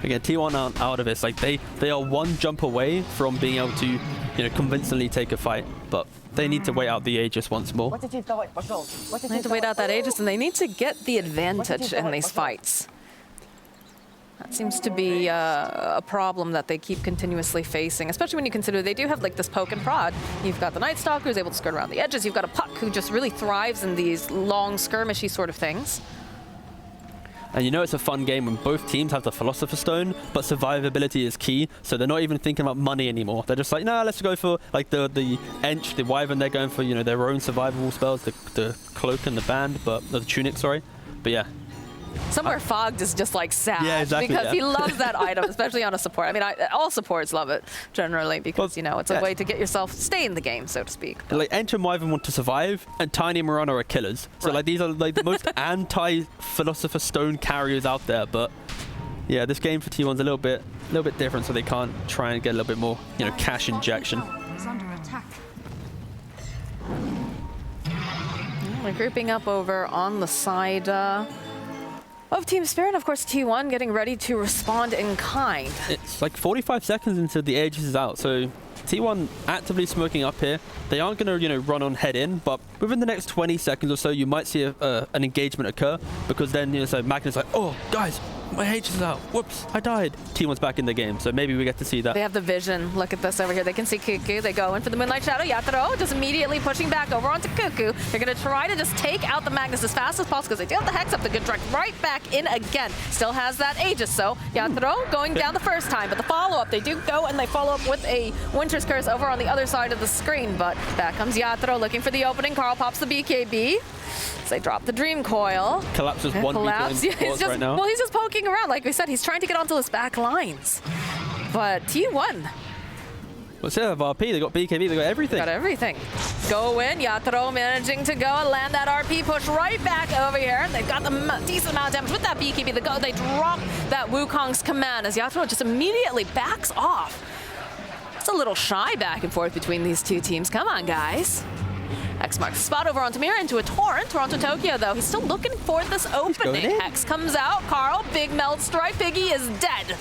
Again, T1 aren't out of this. Like, they are 1 jump away from being able to, convincingly take a fight, but they need to wait out the Aegis once more. They need to wait out that Aegis, and they need to get the advantage in these fights. That seems to be a problem that they keep continuously facing, especially when you consider they do have like this poke and prod. You've got the Night Stalker who's able to skirt around the edges. You've got a Puck who just really thrives in these long skirmishy sort of things. And it's a fun game when both teams have the Philosopher's Stone, but survivability is key, so they're not even thinking about money anymore. They're just like, nah, let's go for like the Ench, the Wyvern, they're going for, their own survivable spells, the Cloak and the Band, the Tunic, sorry. But yeah. Somewhere Fogged is just like sad because he loves that item, especially on a support. I mean, all supports love it generally because, it's a way to get yourself stay in the game, so to speak. Like, Ench and Wyvern want to survive, and Tiny and Mirana are killers. So like these are like the most anti-Philosopher's Stone carriers out there. But yeah, this game for T1's a little bit different, so they can't try and get a little bit more, cash injection. We're grouping up over on the side of Team Spirit. Of course, T1 getting ready to respond in kind. It's like 45 seconds until the Aegis is out, so T1 actively smoking up here. They aren't going to, run on head in, but within the next 20 seconds or so, you might see an engagement occur, because then, so Magnus like, oh, guys, my Aegis is out. Whoops, I died. T1's back in the game, so maybe we get to see that. They have the vision. Look at this over here. They can see Cuckoo. They go in for the Moonlight Shadow. Yatoro just immediately pushing back over onto Cuckoo. They're going to try to just take out the Magnus as fast as possible because they do have the Hex up. They're going to direct right back in again. Still has that Aegis, so Yatoro going down the first time, but the follow-up, they do go and they follow up with a Winter's Curse over on the other side of the screen, but back comes Yatoro looking for the opening. Carl pops the BKB. So they drop the Dream Coil. Collapse is one BKB right now. Well, he's just poking around. Like we said, he's trying to get onto his back lines. But T1. What's it? RP, they got BKB, they got everything. Got everything. Go in, Yatoro managing to go and land that RP push right back over here. They've got the decent amount of damage with that BKB. They drop that Wukong's command as Yatoro just immediately backs off. It's a little shy back and forth between these two teams. Come on, guys. X marks the spot over onto Mira into a torrent. Toronto Tokyo, though, he's still looking for this opening. Hex comes out. Carl, big melt strike. Biggie is dead.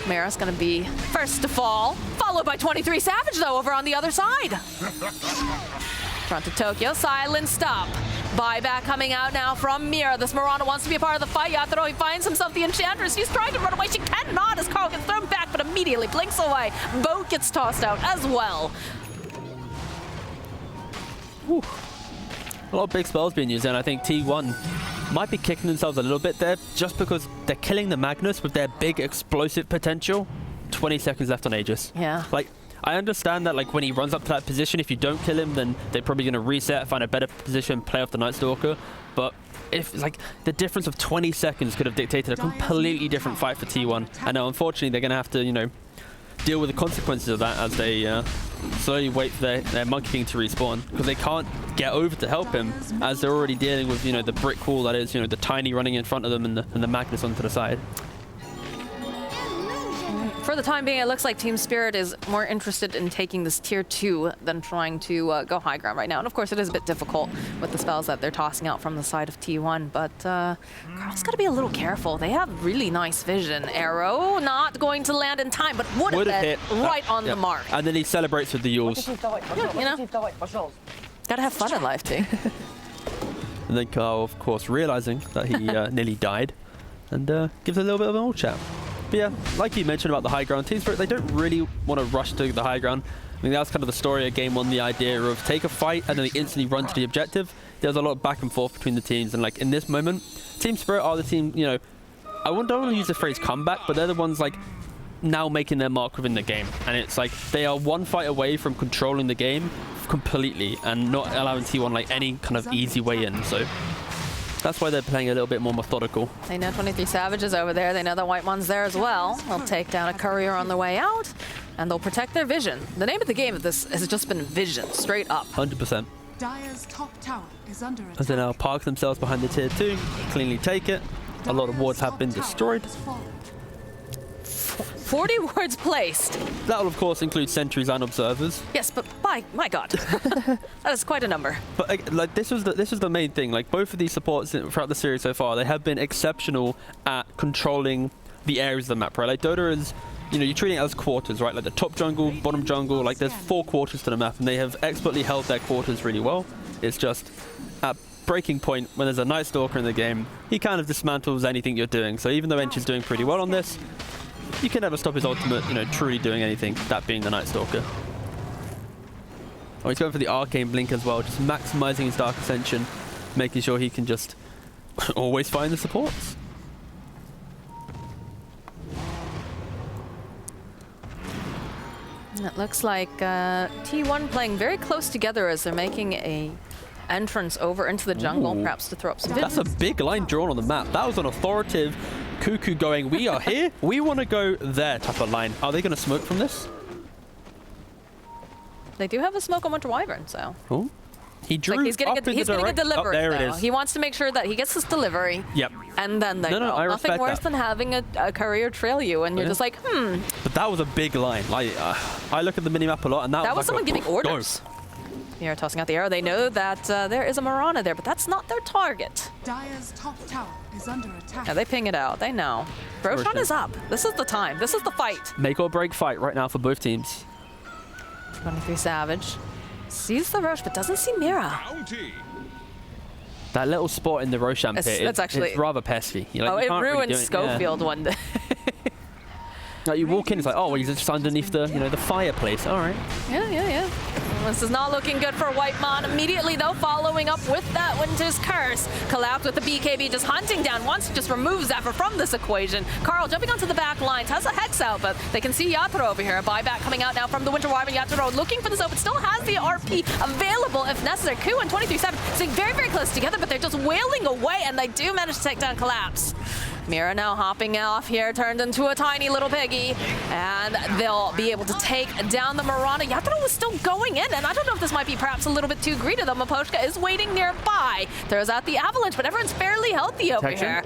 Mira's going to be first to fall, followed by 23 Savage, though, over on the other side. Toronto Tokyo, silent stop. Buyback coming out now from Mira. This Mirana wants to be a part of the fight. Yatoro, he finds himself the Enchantress. She's trying to run away. She cannot as Carl gets thrown back, but immediately blinks away. Boat gets tossed out as well. Whew. A lot of big spells being used, and I think T1 might be kicking themselves a little bit there just because they're killing the Magnus with their big explosive potential. 20 seconds left on Aegis. Yeah. Like, I understand that, like, when he runs up to that position, if you don't kill him, then they're probably going to reset, find a better position, play off the Night Stalker. But if, like, the difference of 20 seconds could have dictated a completely different fight for T1. And now, unfortunately, they're going to have to, deal with the consequences of that as they slowly wait for their Monkey King to respawn, because they can't get over to help him as they're already dealing with the brick wall that is the Tiny running in front of them and the Magnus onto the side. For the time being, it looks like Team Spirit is more interested in taking this tier 2 than trying to go high ground right now. And of course, it is a bit difficult with the spells that they're tossing out from the side of T1, but Carl's got to be a little careful. They have really nice vision. Arrow not going to land in time, but would have hit right on the mark. And then he celebrates with the Yules. Yeah, you know, gotta have fun in life, too. And then Carl, of course, realizing that he nearly died, and gives a little bit of an old chat. But yeah, like you mentioned about the high ground, Team Spirit, they don't really want to rush to the high ground. I mean, that's kind of the story of Game 1, the idea of take a fight and then they instantly run to the objective. There's a lot of back and forth between the teams, and like in this moment, Team Spirit are the team, you know, I don't want to use the phrase comeback, but they're the ones like now making their mark within the game. And it's like they are one fight away from controlling the game completely and not allowing T1 like any kind of easy way in. So that's why they're playing a little bit more methodical. They know 23 Savage is over there. They know the White One's there as well. They'll take down a courier on the way out, and they'll protect their vision. The name of the game of this has just been vision, straight up. 100%. Dire's top tower is under attack. As they now park themselves behind the tier 2, cleanly take it. A lot of wards have been destroyed. 40 wards placed. That will, of course, include sentries and observers. Yes, but my God, that is quite a number. But like this was the main thing. Like both of these supports throughout the series so far, they have been exceptional at controlling the areas of the map. Right, like Dota is, you know, you're treating it as quarters, right? Like the top jungle, bottom jungle. Like there's 4 quarters to the map, and they have expertly held their quarters really well. It's just at breaking point when there's a Night Stalker in the game, he kind of dismantles anything you're doing. So even though Ench is doing pretty well on this, you can never stop his ultimate, you know, truly doing anything, that being the Night Stalker. Oh, he's going for the Arcane Blink as well, just maximizing his Dark Ascension, making sure he can just always find the supports. It looks like T1 playing very close together as they're making a entrance over into the jungle, perhaps to throw up some vision. That's a big line drawn on the map. That was an authoritative Cuckoo going, we are here, we want to go there type of line. Are they going to smoke from this? They do have a smoke on Winter Wyvern, so. Oh. He drew like he's getting a delivery, there though. it is. He wants to make sure that he gets his delivery. Yep. And then they No, I nothing respect worse that. than having a courier trail you, and you're just like, But that was a big line. Like, I look at the minimap a lot, and that was someone giving orders. They are tossing out the arrow. They know that there is a Mirana there, but that's not their target. Dire's top tower is under attack. Yeah, they ping it out. They know. Roshan is up. This is the time. This is the fight. Make or break fight right now for both teams. 23 Savage sees the Rosh, but doesn't see Mira. That little spot in the Roshan pit, it's rather pesky. You're like, it you ruined really Schofield one day. Like you walk in, it's like, oh, well, he's just underneath the, you know, the fireplace. All right. Yeah. This is not looking good for Whitemon. Immediately, though, following up with that Winter's Curse. Collapse with the BKB just hunting down. Wants to just remove Zephyr from this equation. Carl jumping onto the back lines. Has a Hex out, but they can see Yatoro over here. A buyback coming out now from the Winter Wyvern. Yatoro looking for this open. Still has the RP available if necessary. Ku and 23-7 sitting very, very close together, but they're just wailing away, and they do manage to take down Collapse. Mira now hopping off here, turned into a tiny little piggy, and they'll be able to take down the Mirana. Yatoro was still going in, and I don't know if this might be perhaps a little bit too greedy, though. Maposhka is waiting nearby. Throws out the Avalanche, but everyone's fairly healthy over here.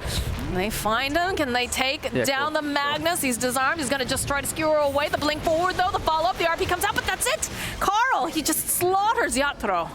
They find him. Can they take down the Magnus? He's disarmed. He's going to just try to skewer away. The blink forward, though. The follow-up. The RP comes out, but that's it. Carl, he just slaughters Yatoro.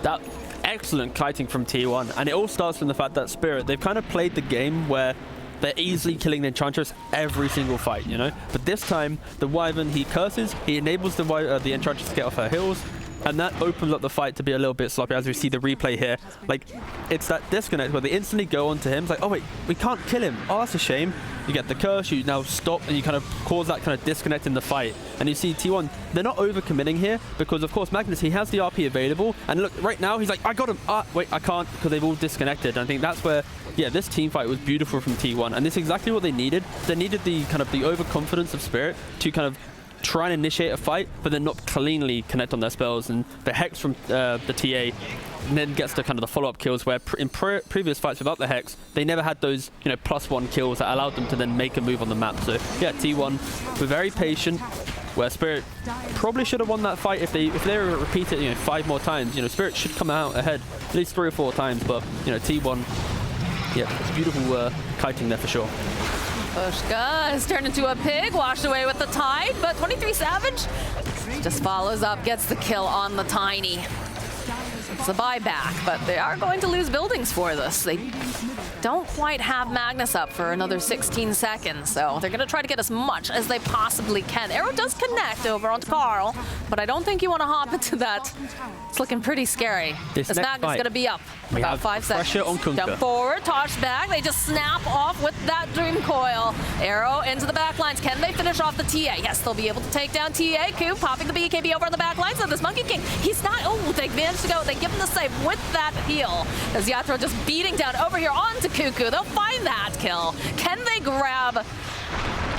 That excellent kiting from T1, and it all starts from the fact that Spirit, they've kind of played the game where they're easily killing the Enchantress every single fight, you know? But this time, the Wyvern, he curses, he enables the Enchantress to get off her heels, and that opens up the fight to be a little bit sloppy, as we see the replay here. Like, it's that disconnect where they instantly go onto him. It's like, oh wait, we can't kill him. Oh, that's a shame. You get the curse, you now stop, and you kind of cause that kind of disconnect in the fight. And you see T1, they're not overcommitting here, because of course Magnus, he has the RP available, and look, right now, he's like, I got him. Wait, I can't, because they've all disconnected. And I think that's where, yeah, this team fight was beautiful from T1, and this is exactly what they needed. They needed the kind of the overconfidence of Spirit to kind of try and initiate a fight, but then not cleanly connect on their spells. And the Hex from the TA then gets to kind of the follow-up kills, where in previous fights without the Hex, they never had those, you know, +1 kills that allowed them to then make a move on the map. So yeah, T1 were very patient, where Spirit probably should have won that fight if they were to repeat it, you know, 5 more times. You know, Spirit should come out ahead at least 3 or 4 times, but you know, T1, yeah, it's beautiful kiting there for sure. Pushka has turned into a pig, washed away with the tide, but 23 Savage just follows up, gets the kill on the Tiny. It's a buyback, but they are going to lose buildings for this. They don't quite have Magnus up for another 16 seconds, so they're going to try to get as much as they possibly can. Arrow does connect over onto Carl, but I don't think you want to hop into that. It's looking pretty scary. This as Magnus is going to be up about 5 seconds. Pressure on Kunkka. Jump forward, toss back. They just snap off with that Dream Coil. Arrow into the back lines. Can they finish off the TA? Yes, they'll be able to take down TA. Coop popping the BKB over on the back lines of this Monkey King. He's not. Oh, they managed to go. They give him the save with that heal. As Yatro just beating down over here onto Cuckoo. They'll find that kill. Can they grab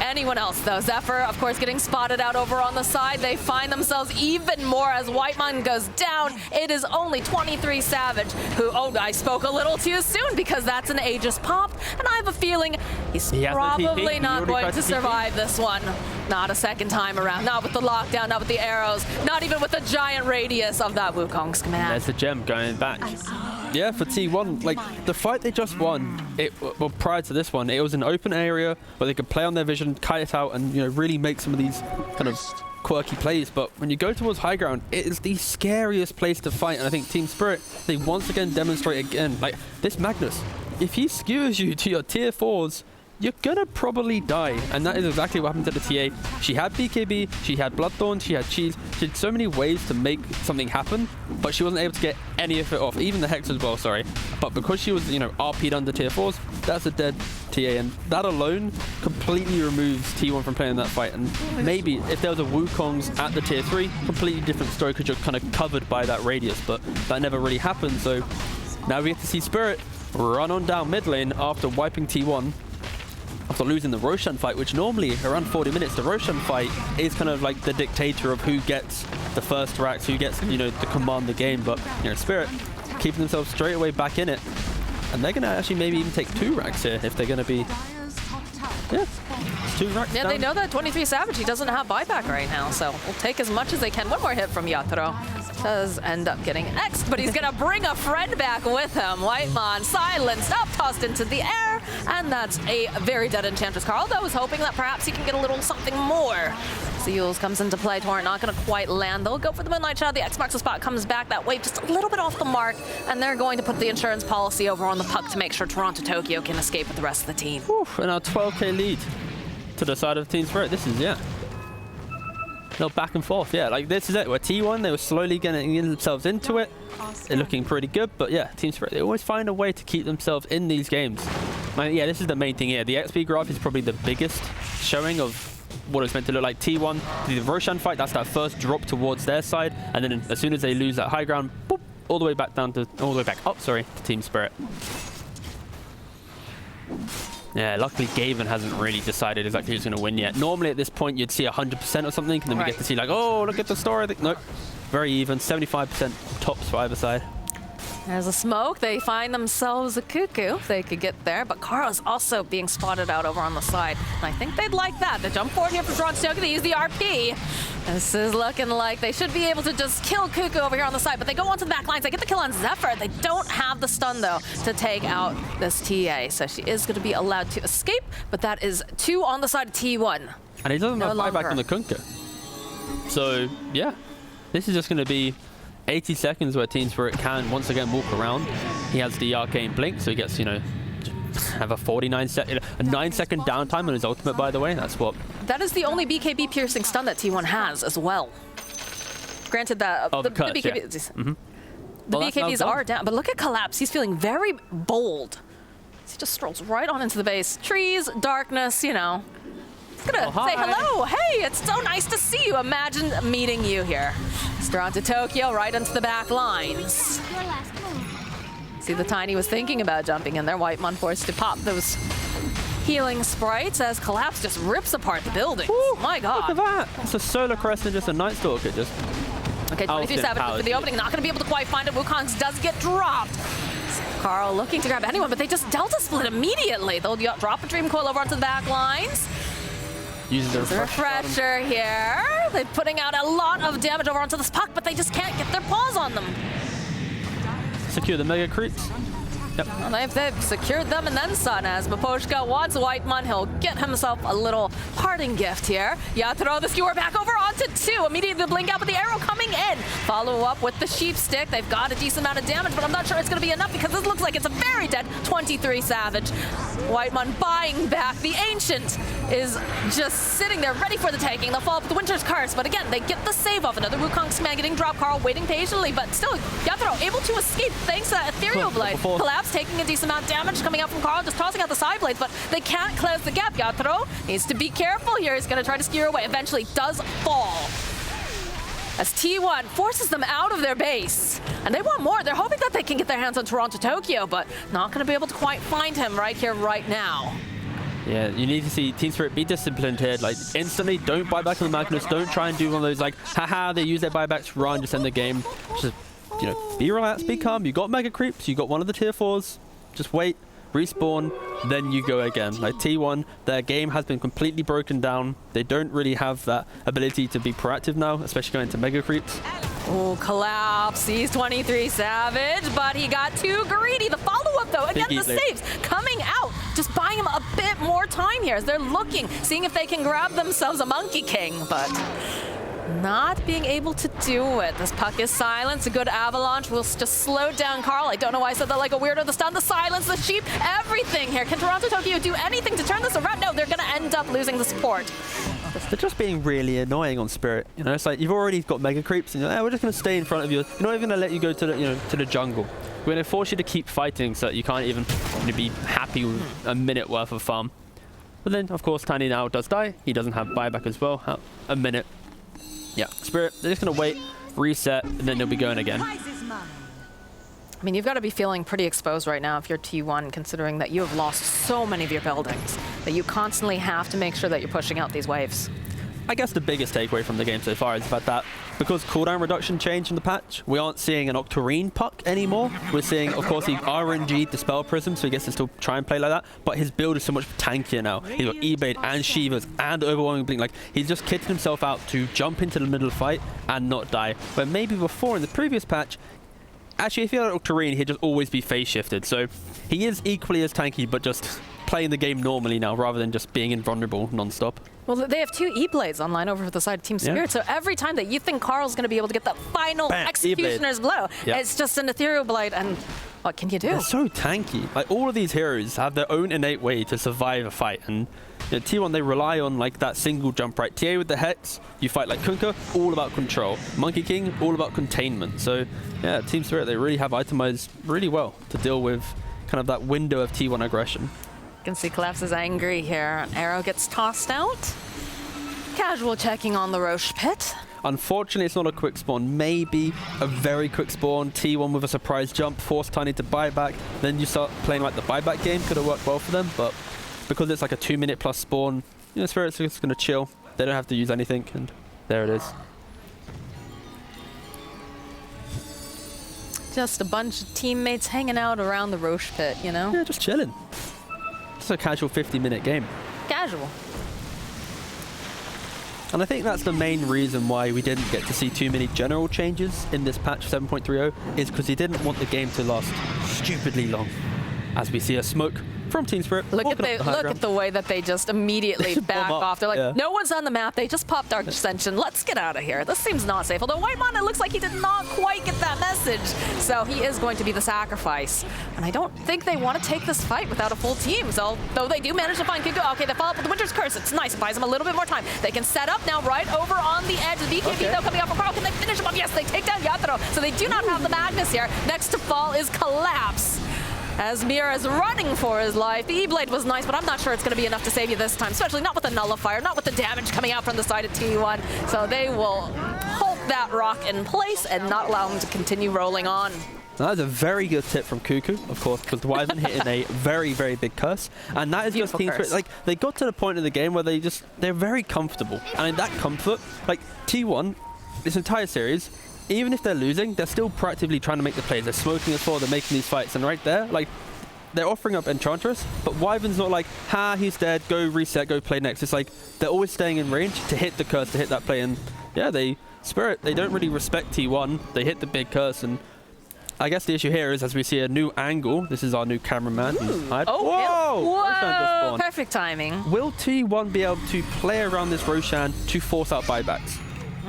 anyone else, though? Zephyr, of course, getting spotted out over on the side. They find themselves even more as Whitemon goes down. It is only 23 Savage who, oh, I spoke a little too soon because that's an Aegis pop, and I have a feeling he's probably not going to survive this one. Not a second time around. Not with the lockdown, not with the arrows, not even with the giant radius of that Wukong's command. There's the gem going back. Yeah, for T1, like the fight they just won, well, prior to this one, it was an open area where they could play on their vision, kite it out, and really make some of these kind of quirky plays. But when you go towards high ground, it is the scariest place to fight. And I think Team Spirit, they once again demonstrate again, like this Magnus, if he skewers you to your tier 4s, you're gonna probably die. And that is exactly what happened to the TA. She had BKB, she had Bloodthorn, she had Cheese. She had so many ways to make something happen, but she wasn't able to get any of it off, even the Hex as well, sorry. But because she was, RP'd under tier 4s, that's a dead TA, and that alone completely removes T1 from playing that fight. And maybe if there was a Wukong's at the tier 3, completely different story because you're kind of covered by that radius, but that never really happened. So now we get to see Spirit run on down mid lane after wiping T1. After losing the Roshan fight, which normally around 40 minutes, the Roshan fight is kind of like the dictator of who gets the first racks, who gets, to command the game. But, Spirit keeping themselves straight away back in it. And they're going to actually maybe even take 2 racks here if they're going to be... Yeah, 2 racks Yeah, down. they know that 23 Savage, he doesn't have buyback right now, so we'll take as much as they can. One more hit from Yatro. Does end up getting X'd, but he's going to bring a friend back with him. Whitemon silenced up, tossed into the air, and that's a very dead Enchantress. Carl, though, is hoping that perhaps he can get a little something more. Seals comes into play. Torrent not going to quite land. They'll go for the Moonlight Shadow. The X marks the spot, comes back. That wave just a little bit off the mark, and they're going to put the insurance policy over on the puck to make sure Toronto-Tokyo can escape with the rest of the team. Oof, and our 12k lead to the side of Team Spirit. This is, no, back and forth, like this is it. Where T1, they were slowly getting themselves into it. They're looking pretty good, but Team Spirit, they always find a way to keep themselves in these games. This is the main thing here. The XP graph is probably the biggest showing of what it's meant to look like. T1, the Roshan fight, that's that first drop towards their side, and then as soon as they lose that high ground, boop, all the way back up, to Team Spirit. Yeah, luckily Gavin hasn't really decided exactly who's going to win yet. Normally at this point you'd see 100% or something, and then we get to see like, oh, look at the story. Nope, very even, 75% tops for either side. There's a smoke. They find themselves a Cuckoo if they could get there, but Carl's also being spotted out over on the side. And I think they'd like that. The jump forward here from Toronto-Tokyo, they use the RP. This is looking like they should be able to just kill Cuckoo over here on the side, but they go onto the back lines. They get the kill on Zephyr. They don't have the stun, though, to take out this TA. So she is going to be allowed to escape, but that is 2 on the side of T1. And he doesn't have buyback on the Kunkka. So, this is just going to be 80 seconds where Team Spirit can once again walk around. He has the arcane blink, so he gets, have a 9-second downtime on his ultimate, by the way. That's what... That is the only BKB piercing stun that T1 has as well. Granted that the BKB, the BKBs are down, but look at Collapse. He's feeling very bold. He just strolls right on into the base. Trees, darkness, He's gonna say hello. Hey, it's so nice to see you. Imagine meeting you here. Toronto-Tokyo right into the back lines. See, the Tiny was thinking about jumping in there. Whitemon forced to pop those healing sprites as Collapse just rips apart the building. My God. Look at that. It's a Solar Crest and just a Night Stalker. Okay, 23-7 for the opening. Not going to be able to quite find it. Wukong's does get dropped. Carl looking to grab anyone, but they just Delta split immediately. They'll drop a Dream Coil over onto the back lines. Uses the refresher here. They're putting out a lot of damage over onto this puck, but they just can't get their paws on them. Secure the mega creeps. Well, they've secured them and then son. As Maposhka wants Whiteman, he'll get himself a little parting gift here. Yatro, the skewer back over onto 2. Immediately the blink out with the arrow coming in. Follow up with the sheep stick. They've got a decent amount of damage, but I'm not sure it's going to be enough because this looks like it's a very dead 23 Savage. Whiteman buying back. The Ancient is just sitting there ready for the taking. They'll follow up with the Winter's Curse, but again, they get the save off. Another Wukong Sman getting dropped. Carl waiting patiently, but still, Yatro able to escape thanks to that Ethereal Blade. Collapse taking a decent amount of damage coming out from Carl, just tossing out the side blades, but they can't close the gap. Yatro needs to be careful here. He's going to try to skewer away. Eventually does fall, as T1 forces them out of their base. And they want more. They're hoping that they can get their hands on Toronto Tokyo, but not going to be able to quite find him right here, right now. Yeah, you need to see Team Spirit be disciplined here. Like, instantly, don't buy back on the Magnus. Don't try and do one of those, like, haha, they use their buybacks, run, just end the game. Just, you know, be relaxed, be calm. You got Mega Creeps, you got one of the tier 4s. Just wait, respawn, then you go again. Like, T1, their game has been completely broken down. They don't really have that ability to be proactive now, especially going into Mega Creeps. Oh, Collapse. He's 23 Savage, but he got too greedy. The follow-up, though, again, the saves coming out, just buying him a bit more time here as they're looking, seeing if they can grab themselves a Monkey King, but not being able to do it. This puck is silenced. A good avalanche will just slow down Carl. I don't know why I said that like a weirdo. The stun, the silence, the sheep, everything here. Can Toronto Tokyo do anything to turn this around? No, they're going to end up losing the support. They're just being really annoying on Spirit. You know, it's like you've already got Mega Creeps, and you're like, we're just going to stay in front of you. We're not even going to let you go to the, you know, to the jungle. We're going to force you to keep fighting so that you can't even be happy with a minute worth of farm. But then, of course, Tiny now does die. He doesn't have buyback as well. A minute. Yeah, Spirit, they're just going to wait, reset, and then they'll be going again. I mean, you've got to be feeling pretty exposed right now if you're T1, considering that you have lost so many of your buildings, that you constantly have to make sure that you're pushing out these waves. I guess the biggest takeaway from the game so far is about that because cooldown reduction changed in the patch, we aren't seeing an Octarine puck anymore. We're seeing, of course, he RNG'd the Spell Prism, so he gets to still try and play like that, but his build is so much tankier now. He's got E-Blade and Shivas and Overwhelming Blink. Like, he's just kitted himself out to jump into the middle of the fight and not die. But maybe before, in the previous patch, actually, if he had Octarine, he'd just always be phase shifted. So he is equally as tanky, but just playing the game normally now rather than just being invulnerable non-stop. Well, they have 2 E-Blades online over the side of Team Spirit, so every time that you think Carl's going to be able to get that final Executioner's blow, it's just an Ethereal Blade, and what can you do? They're so tanky. Like, all of these heroes have their own innate way to survive a fight, and you know, T1, they rely on like that single jump, right? TA with the Hex, you fight like Kunkka, all about control. Monkey King, all about containment. So yeah, Team Spirit, they really have itemized really well to deal with kind of that window of T1 aggression. You can see Collapse is angry here. An arrow gets tossed out. Casual checking on the Roche pit. Unfortunately, it's not a quick spawn. Maybe a very quick spawn. T1 with a surprise jump, force Tiny to buy back. Then you start playing like the buyback game. Could have worked well for them, but because it's like a 2-minute plus spawn, you know, Spirit's just going to chill. They don't have to use anything, and there it is. Just a bunch of teammates hanging out around the Roche pit, you know? Yeah, just chilling. Just a casual 50-minute game. Casual. And I think that's the main reason why we didn't get to see too many general changes in this patch 7.30 is because he didn't want the game to last stupidly long. As we see a smoke from Team Spirit. Look at the way that they just immediately back off. They're like, no one's on the map. They just popped Dark Ascension. Let's get out of here. This seems not safe. Although Whitemon, it looks like he did not quite get that message. So he is going to be the sacrifice. And I don't think they want to take this fight without a full team. So though they do manage to find Kuko. Okay, they follow up with the Winter's Curse. It's nice. It buys them a little bit more time. They can set up now right over on the edge. The BKB though coming out from Carl. Can they finish him up? Yes, they take down Yatro. So they do not have the Magnus here. Next to fall is Collapse. As Mira is running for his life. The E-Blade was nice, but I'm not sure it's going to be enough to save you this time, especially not with the Nullifier, not with the damage coming out from the side of T1. So they will hold that rock in place and not allow him to continue rolling on. That is a very good tip from Cuckoo, of course, because the Wyvern hit in a very, very big curse. And that is just Team Spirit. Like, they got to the point in the game where they're very comfortable. And in that comfort, like, T1, this entire series, even if they're losing, they're still proactively trying to make the plays. They're smoking us forward, they're making these fights. And right there, like, they're offering up Enchantress, but Wyvern's not like, ha, he's dead, go reset, go play next. It's like, they're always staying in range to hit the curse, to hit that play. And yeah, Spirit, they don't really respect T1. They hit the big curse, and I guess the issue here is as we see a new angle. This is our new cameraman. Oh, Whoa! Roshan just whoa! spawned. Perfect timing. Will T1 be able to play around this Roshan to force out buybacks?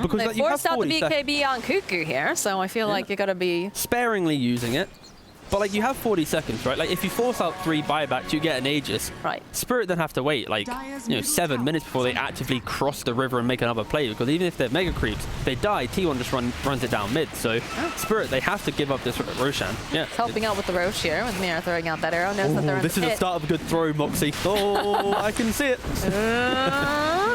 Because They like, you have forced out the 40 seconds. BKB on Cuckoo here, so I feel like you gotta be... Sparingly using it. But like you have 40 seconds, right? Like if you force out 3 buybacks, you get an Aegis. Right. Spirit then have to wait like 7 minutes before they actively cross the river and make another play. Because even if they're mega creeps, they die. T1 just runs it down mid. So Spirit, they have to give up this Roshan. Yeah. Helping out with the Roche here, with Mira throwing out that arrow. Knows that they're in This the is the pit. start of a good throw, Moxie. Oh, I can see it.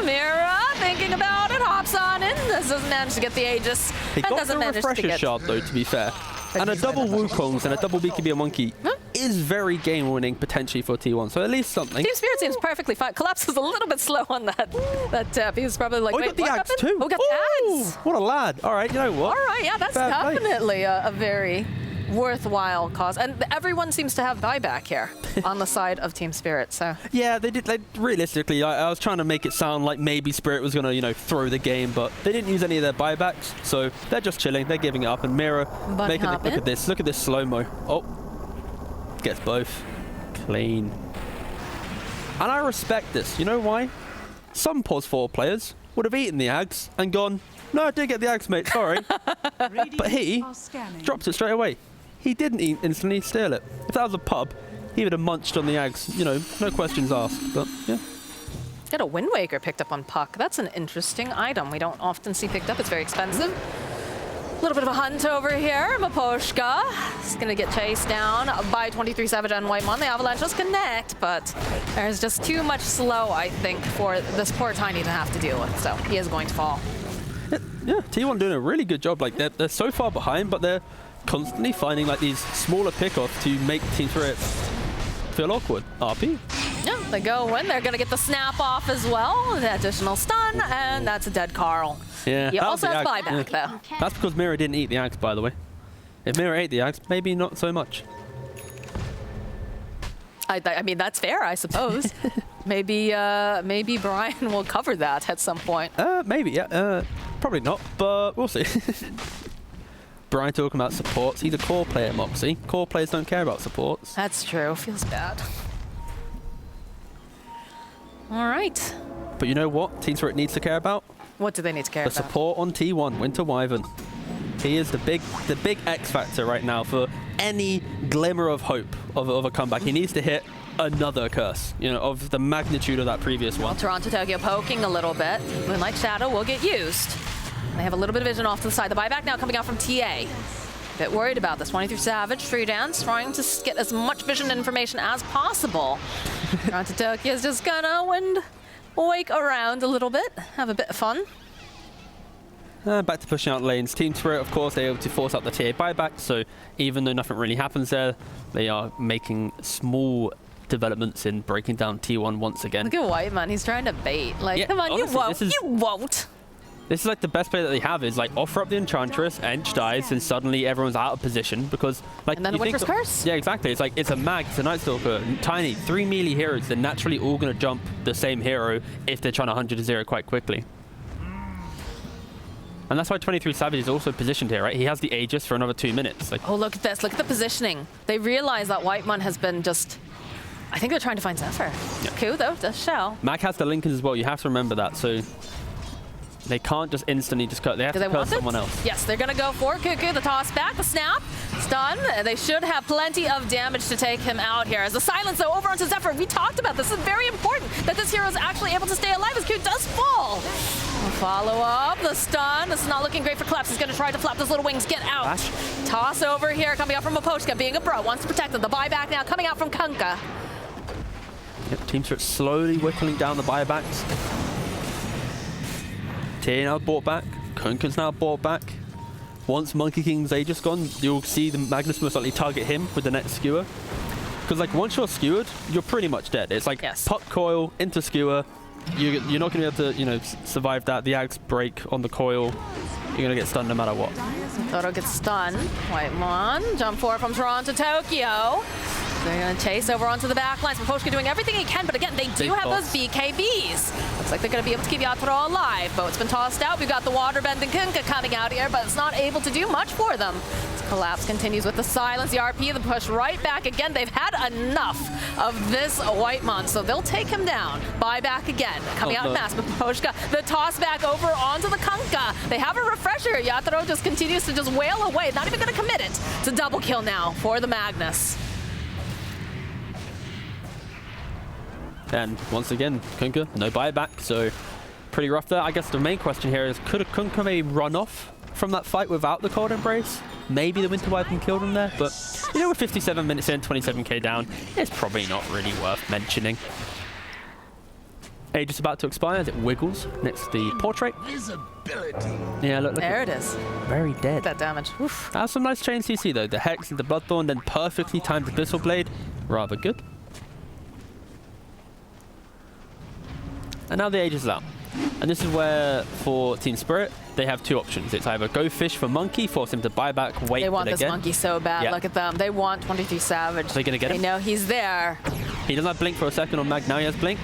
Mira thinking about it, hops on in. This doesn't manage to get the Aegis. He and got doesn't the manage to refresher get... shard though, to be fair. And a double Wukongs and a double BKB and Monkey is very game winning potentially for T1. So at least something. Team Spirit seems perfectly fine. Collapse was a little bit slow on that tap. He was probably like, Oh, he wait, got the what axe happened? too. Oh, got the Ooh, axe. what a lad. All right, you know what? All right, yeah, that's Fair play. definitely a very worthwhile cause. And everyone seems to have buyback here on the side of Team Spirit, so. Yeah, they did. Like, realistically, I was trying to make it sound like maybe Spirit was going to, throw the game, but they didn't use any of their buybacks, so they're just chilling. They're giving it up. And Mira making it. Look at this. Look at this slow-mo. Oh, gets both. Clean. And I respect this. You know why? Some POS 4 players would have eaten the Ags and gone, no, I did get the Ags, mate, sorry. But he drops it straight away. He didn't instantly steal it. If that was a pub, he would have munched on the Ags, no questions asked. But yeah. Get a Wind Waker picked up on Puck. That's an interesting item. We don't often see picked up. It's very expensive. A little bit of a hunt over here. Maposhka is going to get chased down by 23 Savage and Whitemon. The Avalanche does connect, but there's just too much slow, I think, for this poor Tiny to have to deal with. So he is going to fall. Yeah, T1 doing a really good job. Like they're so far behind, but they're constantly finding like these smaller pickoffs to make Team Spirit feel awkward. RP. Yeah, they go in. They're going to get the snap off as well. The additional stun, and that's a dead Carl. Yeah. He that also was has the buyback, Axe. though. That's because Mira didn't eat the Axe, by the way. If Mira ate the Axe, maybe not so much. I mean, that's fair, I suppose. maybe Brian will cover that at some point. Maybe, yeah. Probably not, but we'll see. Brian talking about supports. He's a core player, Moxie. Core players don't care about supports. That's true. Feels bad. All right. But you know what Team Spirit needs to care about? What do they need to care The about? support on T1, Winter Wyvern. He is the big X factor right now for any glimmer of hope of a comeback. He needs to hit another curse, of the magnitude of that previous one. Toronto Tokyo poking a little bit. Moonlight Shadow will get used. They have a little bit of vision off to the side. The buyback now coming out from TA. A bit worried about this. 23 Savage, Free Dance, trying to get as much vision information as possible. Toronto Tokyo is just gonna wake around a little bit, have a bit of fun. Back to pushing out lanes. Team Spirit, of course, they're able to force out the TA buyback, so even though nothing really happens there, they are making small developments in breaking down T1 once again. Look at Whiteman, he's trying to bait. Like, Yeah, come on, honestly, you won't. This is like the best play that they have is like offer up the Enchantress, Ench dies, and suddenly everyone's out of position because like And then a you think Winter's Curse. Yeah, exactly. It's like it's a Mag, it's a Night Stalker, Tiny, 3 melee heroes. They're naturally all going to jump the same hero if they're trying to 100-0 quite quickly. And that's why 23 Savage is also positioned here, right? He has the Aegis for another 2 minutes. Like, Oh, look at this. Look at the positioning. They realize that Whiteman has been just... I think they're trying to find Zephyr. Yeah. Cool, though. Just shell. Mag has the Lincolns as well. You have to remember that. So they can't just instantly just cut. They have Do to they cut want it? someone else. Yes, they're going to go for Cuckoo. The toss back, the snap, stun. They should have plenty of damage to take him out here. As the silence, though, over onto Zephyr. We talked about this. It's very important that this hero is actually able to stay alive as Q does fall. Follow up, the stun. This is not looking great for Collapse. He's going to try to flap those little wings. Get out. Bash. Toss over here, coming out from Maposhka, being a bro. Wants to protect them. The buyback now coming out from Kunkka. Yep, Team Spirit slowly whittling down the buybacks. Tia now bought back. Kunken's now bought back. Once Monkey King's Aegis gone, you'll see the Magnus most likely target him with the next skewer. Because like once you're skewered, you're pretty much dead. It's like puck coil into skewer. You're not going to be able to, survive that. The Axe break on the coil. You're going to get stunned no matter what. Toto gets stunned. Whitemon, jump forward from Toronto to Tokyo. They're going to chase over onto the back lines. Maposhka doing everything he can, but again, they do have those BKBs. Looks like they're going to be able to keep Yatoro alive. Boat's been tossed out. We've got the water bending Kunkka coming out here, but it's not able to do much for them. It's Collapse continues with the silence, the RP, the push right back again. They've had enough of this Whitemon, so they'll take him down. Buyback again, coming out in mass, but Poshka, the toss back over onto the Kunkka. They have a refresher. Yatoro just continues to just wail away, not even gonna commit it. It's a double kill now for the Magnus. And once again, Kunkka, no buyback, so pretty rough there. I guess the main question here is, could a Kunkka maybe run off from that fight without the cold embrace? Maybe the Winter Wyvern killed him there, but you know, with 57 minutes in, 27k down, it's probably not really worth mentioning. Age is about to expire as it wiggles next to the portrait. Yeah, look there it is. Very dead. That damage. Oof. That's some nice chain CC though. The Hex and the Bloodthorn, then perfectly timed Abyssal Blade. Rather good. And now the Age is out. And this is where, for Team Spirit, they have two options. It's either go fish for Monkey, force him to buy back, wait They want this again. Monkey so bad. Yeah. Look at them. They want 23 Savage. They're gonna get him. They know he's there. He doesn't have Blink for a second on Mag, now he has Blink.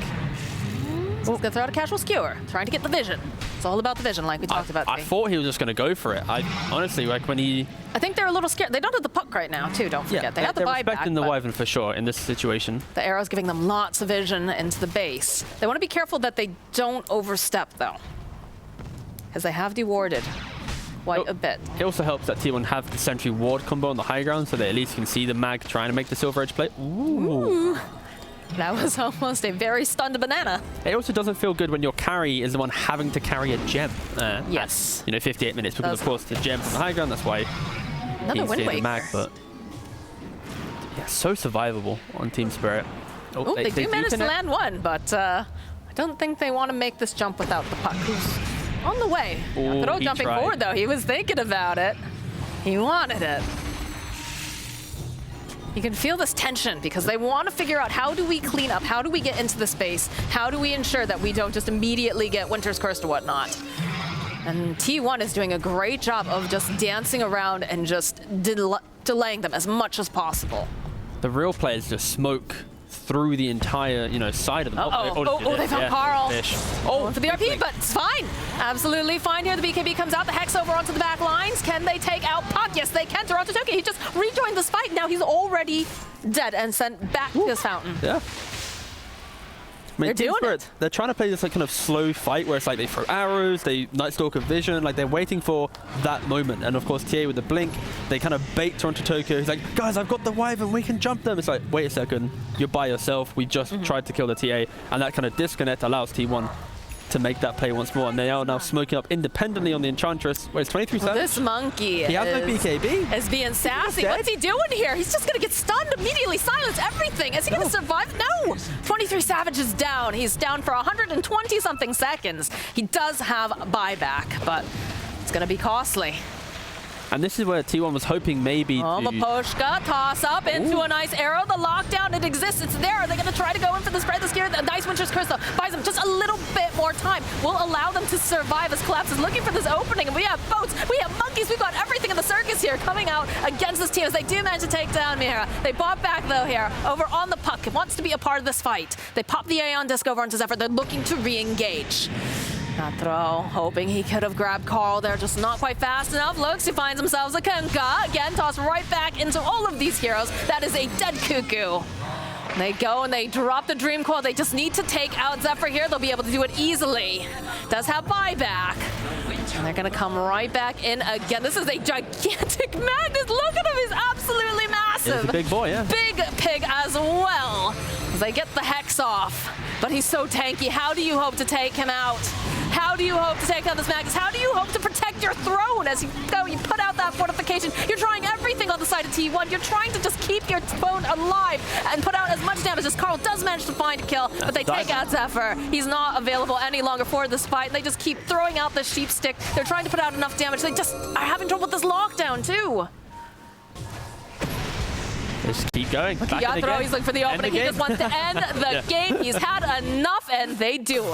So he's gonna throw out a casual skewer, trying to get the vision. It's all about the vision, like we talked about. I thought he was just gonna go for it. I honestly, like when he... I think they're a little scared. They don't have the puck right now, too, don't forget. They have the they're buyback. respecting the Wyvern for sure in this situation. The arrow's giving them lots of vision into the base. They want to be careful that they don't overstep, though, because they have dewarded quite a bit. It also helps that T1 have the Sentry Ward combo on the high ground, so they at least can see the Mag trying to make the Silver Edge play. Ooh. That was almost a very stunned banana. It also doesn't feel good when your carry is the one having to carry a gem. Yes. At, 58 minutes, because of course the gem's on the high ground, that's why Another he's Wind seeing the Waker. Mag, but yeah, so survivable on Team Spirit. Oh, they do manage to land one, but I don't think they want to make this jump without the puck. Who's on the way. Ooh, Throw he jumping tried. forward, though. He was thinking about it. He wanted it. You can feel this tension because they want to figure out, how do we clean up? How do we get into the space? How do we ensure that we don't just immediately get Winter's Curse or whatnot? And T1 is doing a great job of just dancing around and just delaying them as much as possible. The real players just smoke through the entire, side of them. Oh, they found Carl. Fish. Oh, for the RP, but it's fine. Absolutely fine here. The BKB comes out, the Hex over onto the back lines. Can they take out Puck? Yes, they can. Dota2, he just rejoined this fight. Now he's already dead and sent back to his fountain. Yeah. I mean, They're Team doing Spirit, they're trying to play this kind of slow fight where it's like they throw arrows, they Night Stalker vision, like they're waiting for that moment. And of course, TA with the blink, they kind of bait Toronto Tokyo. He's like, guys, I've got the Wyvern, we can jump them. It's like, wait a second, you're by yourself. We just tried to kill the TA. And that kind of disconnect allows T1 to make that play once more. And they are now smoking up independently on the Enchantress. Wait, it's 23 seconds? This monkey He has no BKB. is being sassy. What's he doing here? He's just going to get stunned immediately, silence everything. Is he going to survive? No! 23 Savage is down. He's down for 120-something seconds. He does have buyback, but it's going to be costly. And this is where T1 was hoping maybe Oh, to... Maposhka, toss up into a nice arrow. The lockdown, it exists. It's there. Are they going to try to go in for the spread? The scare, the nice Winter's Curse, though, buys them just a little bit more time. Will allow them to survive as Collapse is looking for this opening. And we have boats, we have monkeys, we've got everything in the circus here coming out against this team as they do manage to take down Mira. They bought back, though, here over on the puck. It wants to be a part of this fight. They pop the Aeon Disc over onto Zephyr. They're looking to re-engage. Nathro hoping he could have grabbed Carl there, just not quite fast enough. Looks, he finds himself a Kunkka. Again, tossed right back into all of these heroes. That is a dead Cuckoo. They go and they drop the Dream Coil. They just need to take out Zephyr here. They'll be able to do it easily. Does have buyback. And they're going to come right back in again. This is a gigantic Magnus. Look at him. He's absolutely massive. He's a big boy, yeah. Big pig as well. As they get the Hex off. But he's so tanky. How do you hope to take him out? How do you hope to take out this Magnus? How do you hope to protect your throne as you go? You put out that fortification. You're trying everything on the side of T1. You're trying to just keep your phone alive and put out as much damage as Carl does manage to find a kill. But they take out Zephyr. He's not available any longer for this fight. They just keep throwing out the sheep stick. They're trying to put out enough damage. They just are having trouble with this lockdown too. Just keep going. Yatoro, he's looking for the opening. He just wants to end the game. He's had enough, and they do it.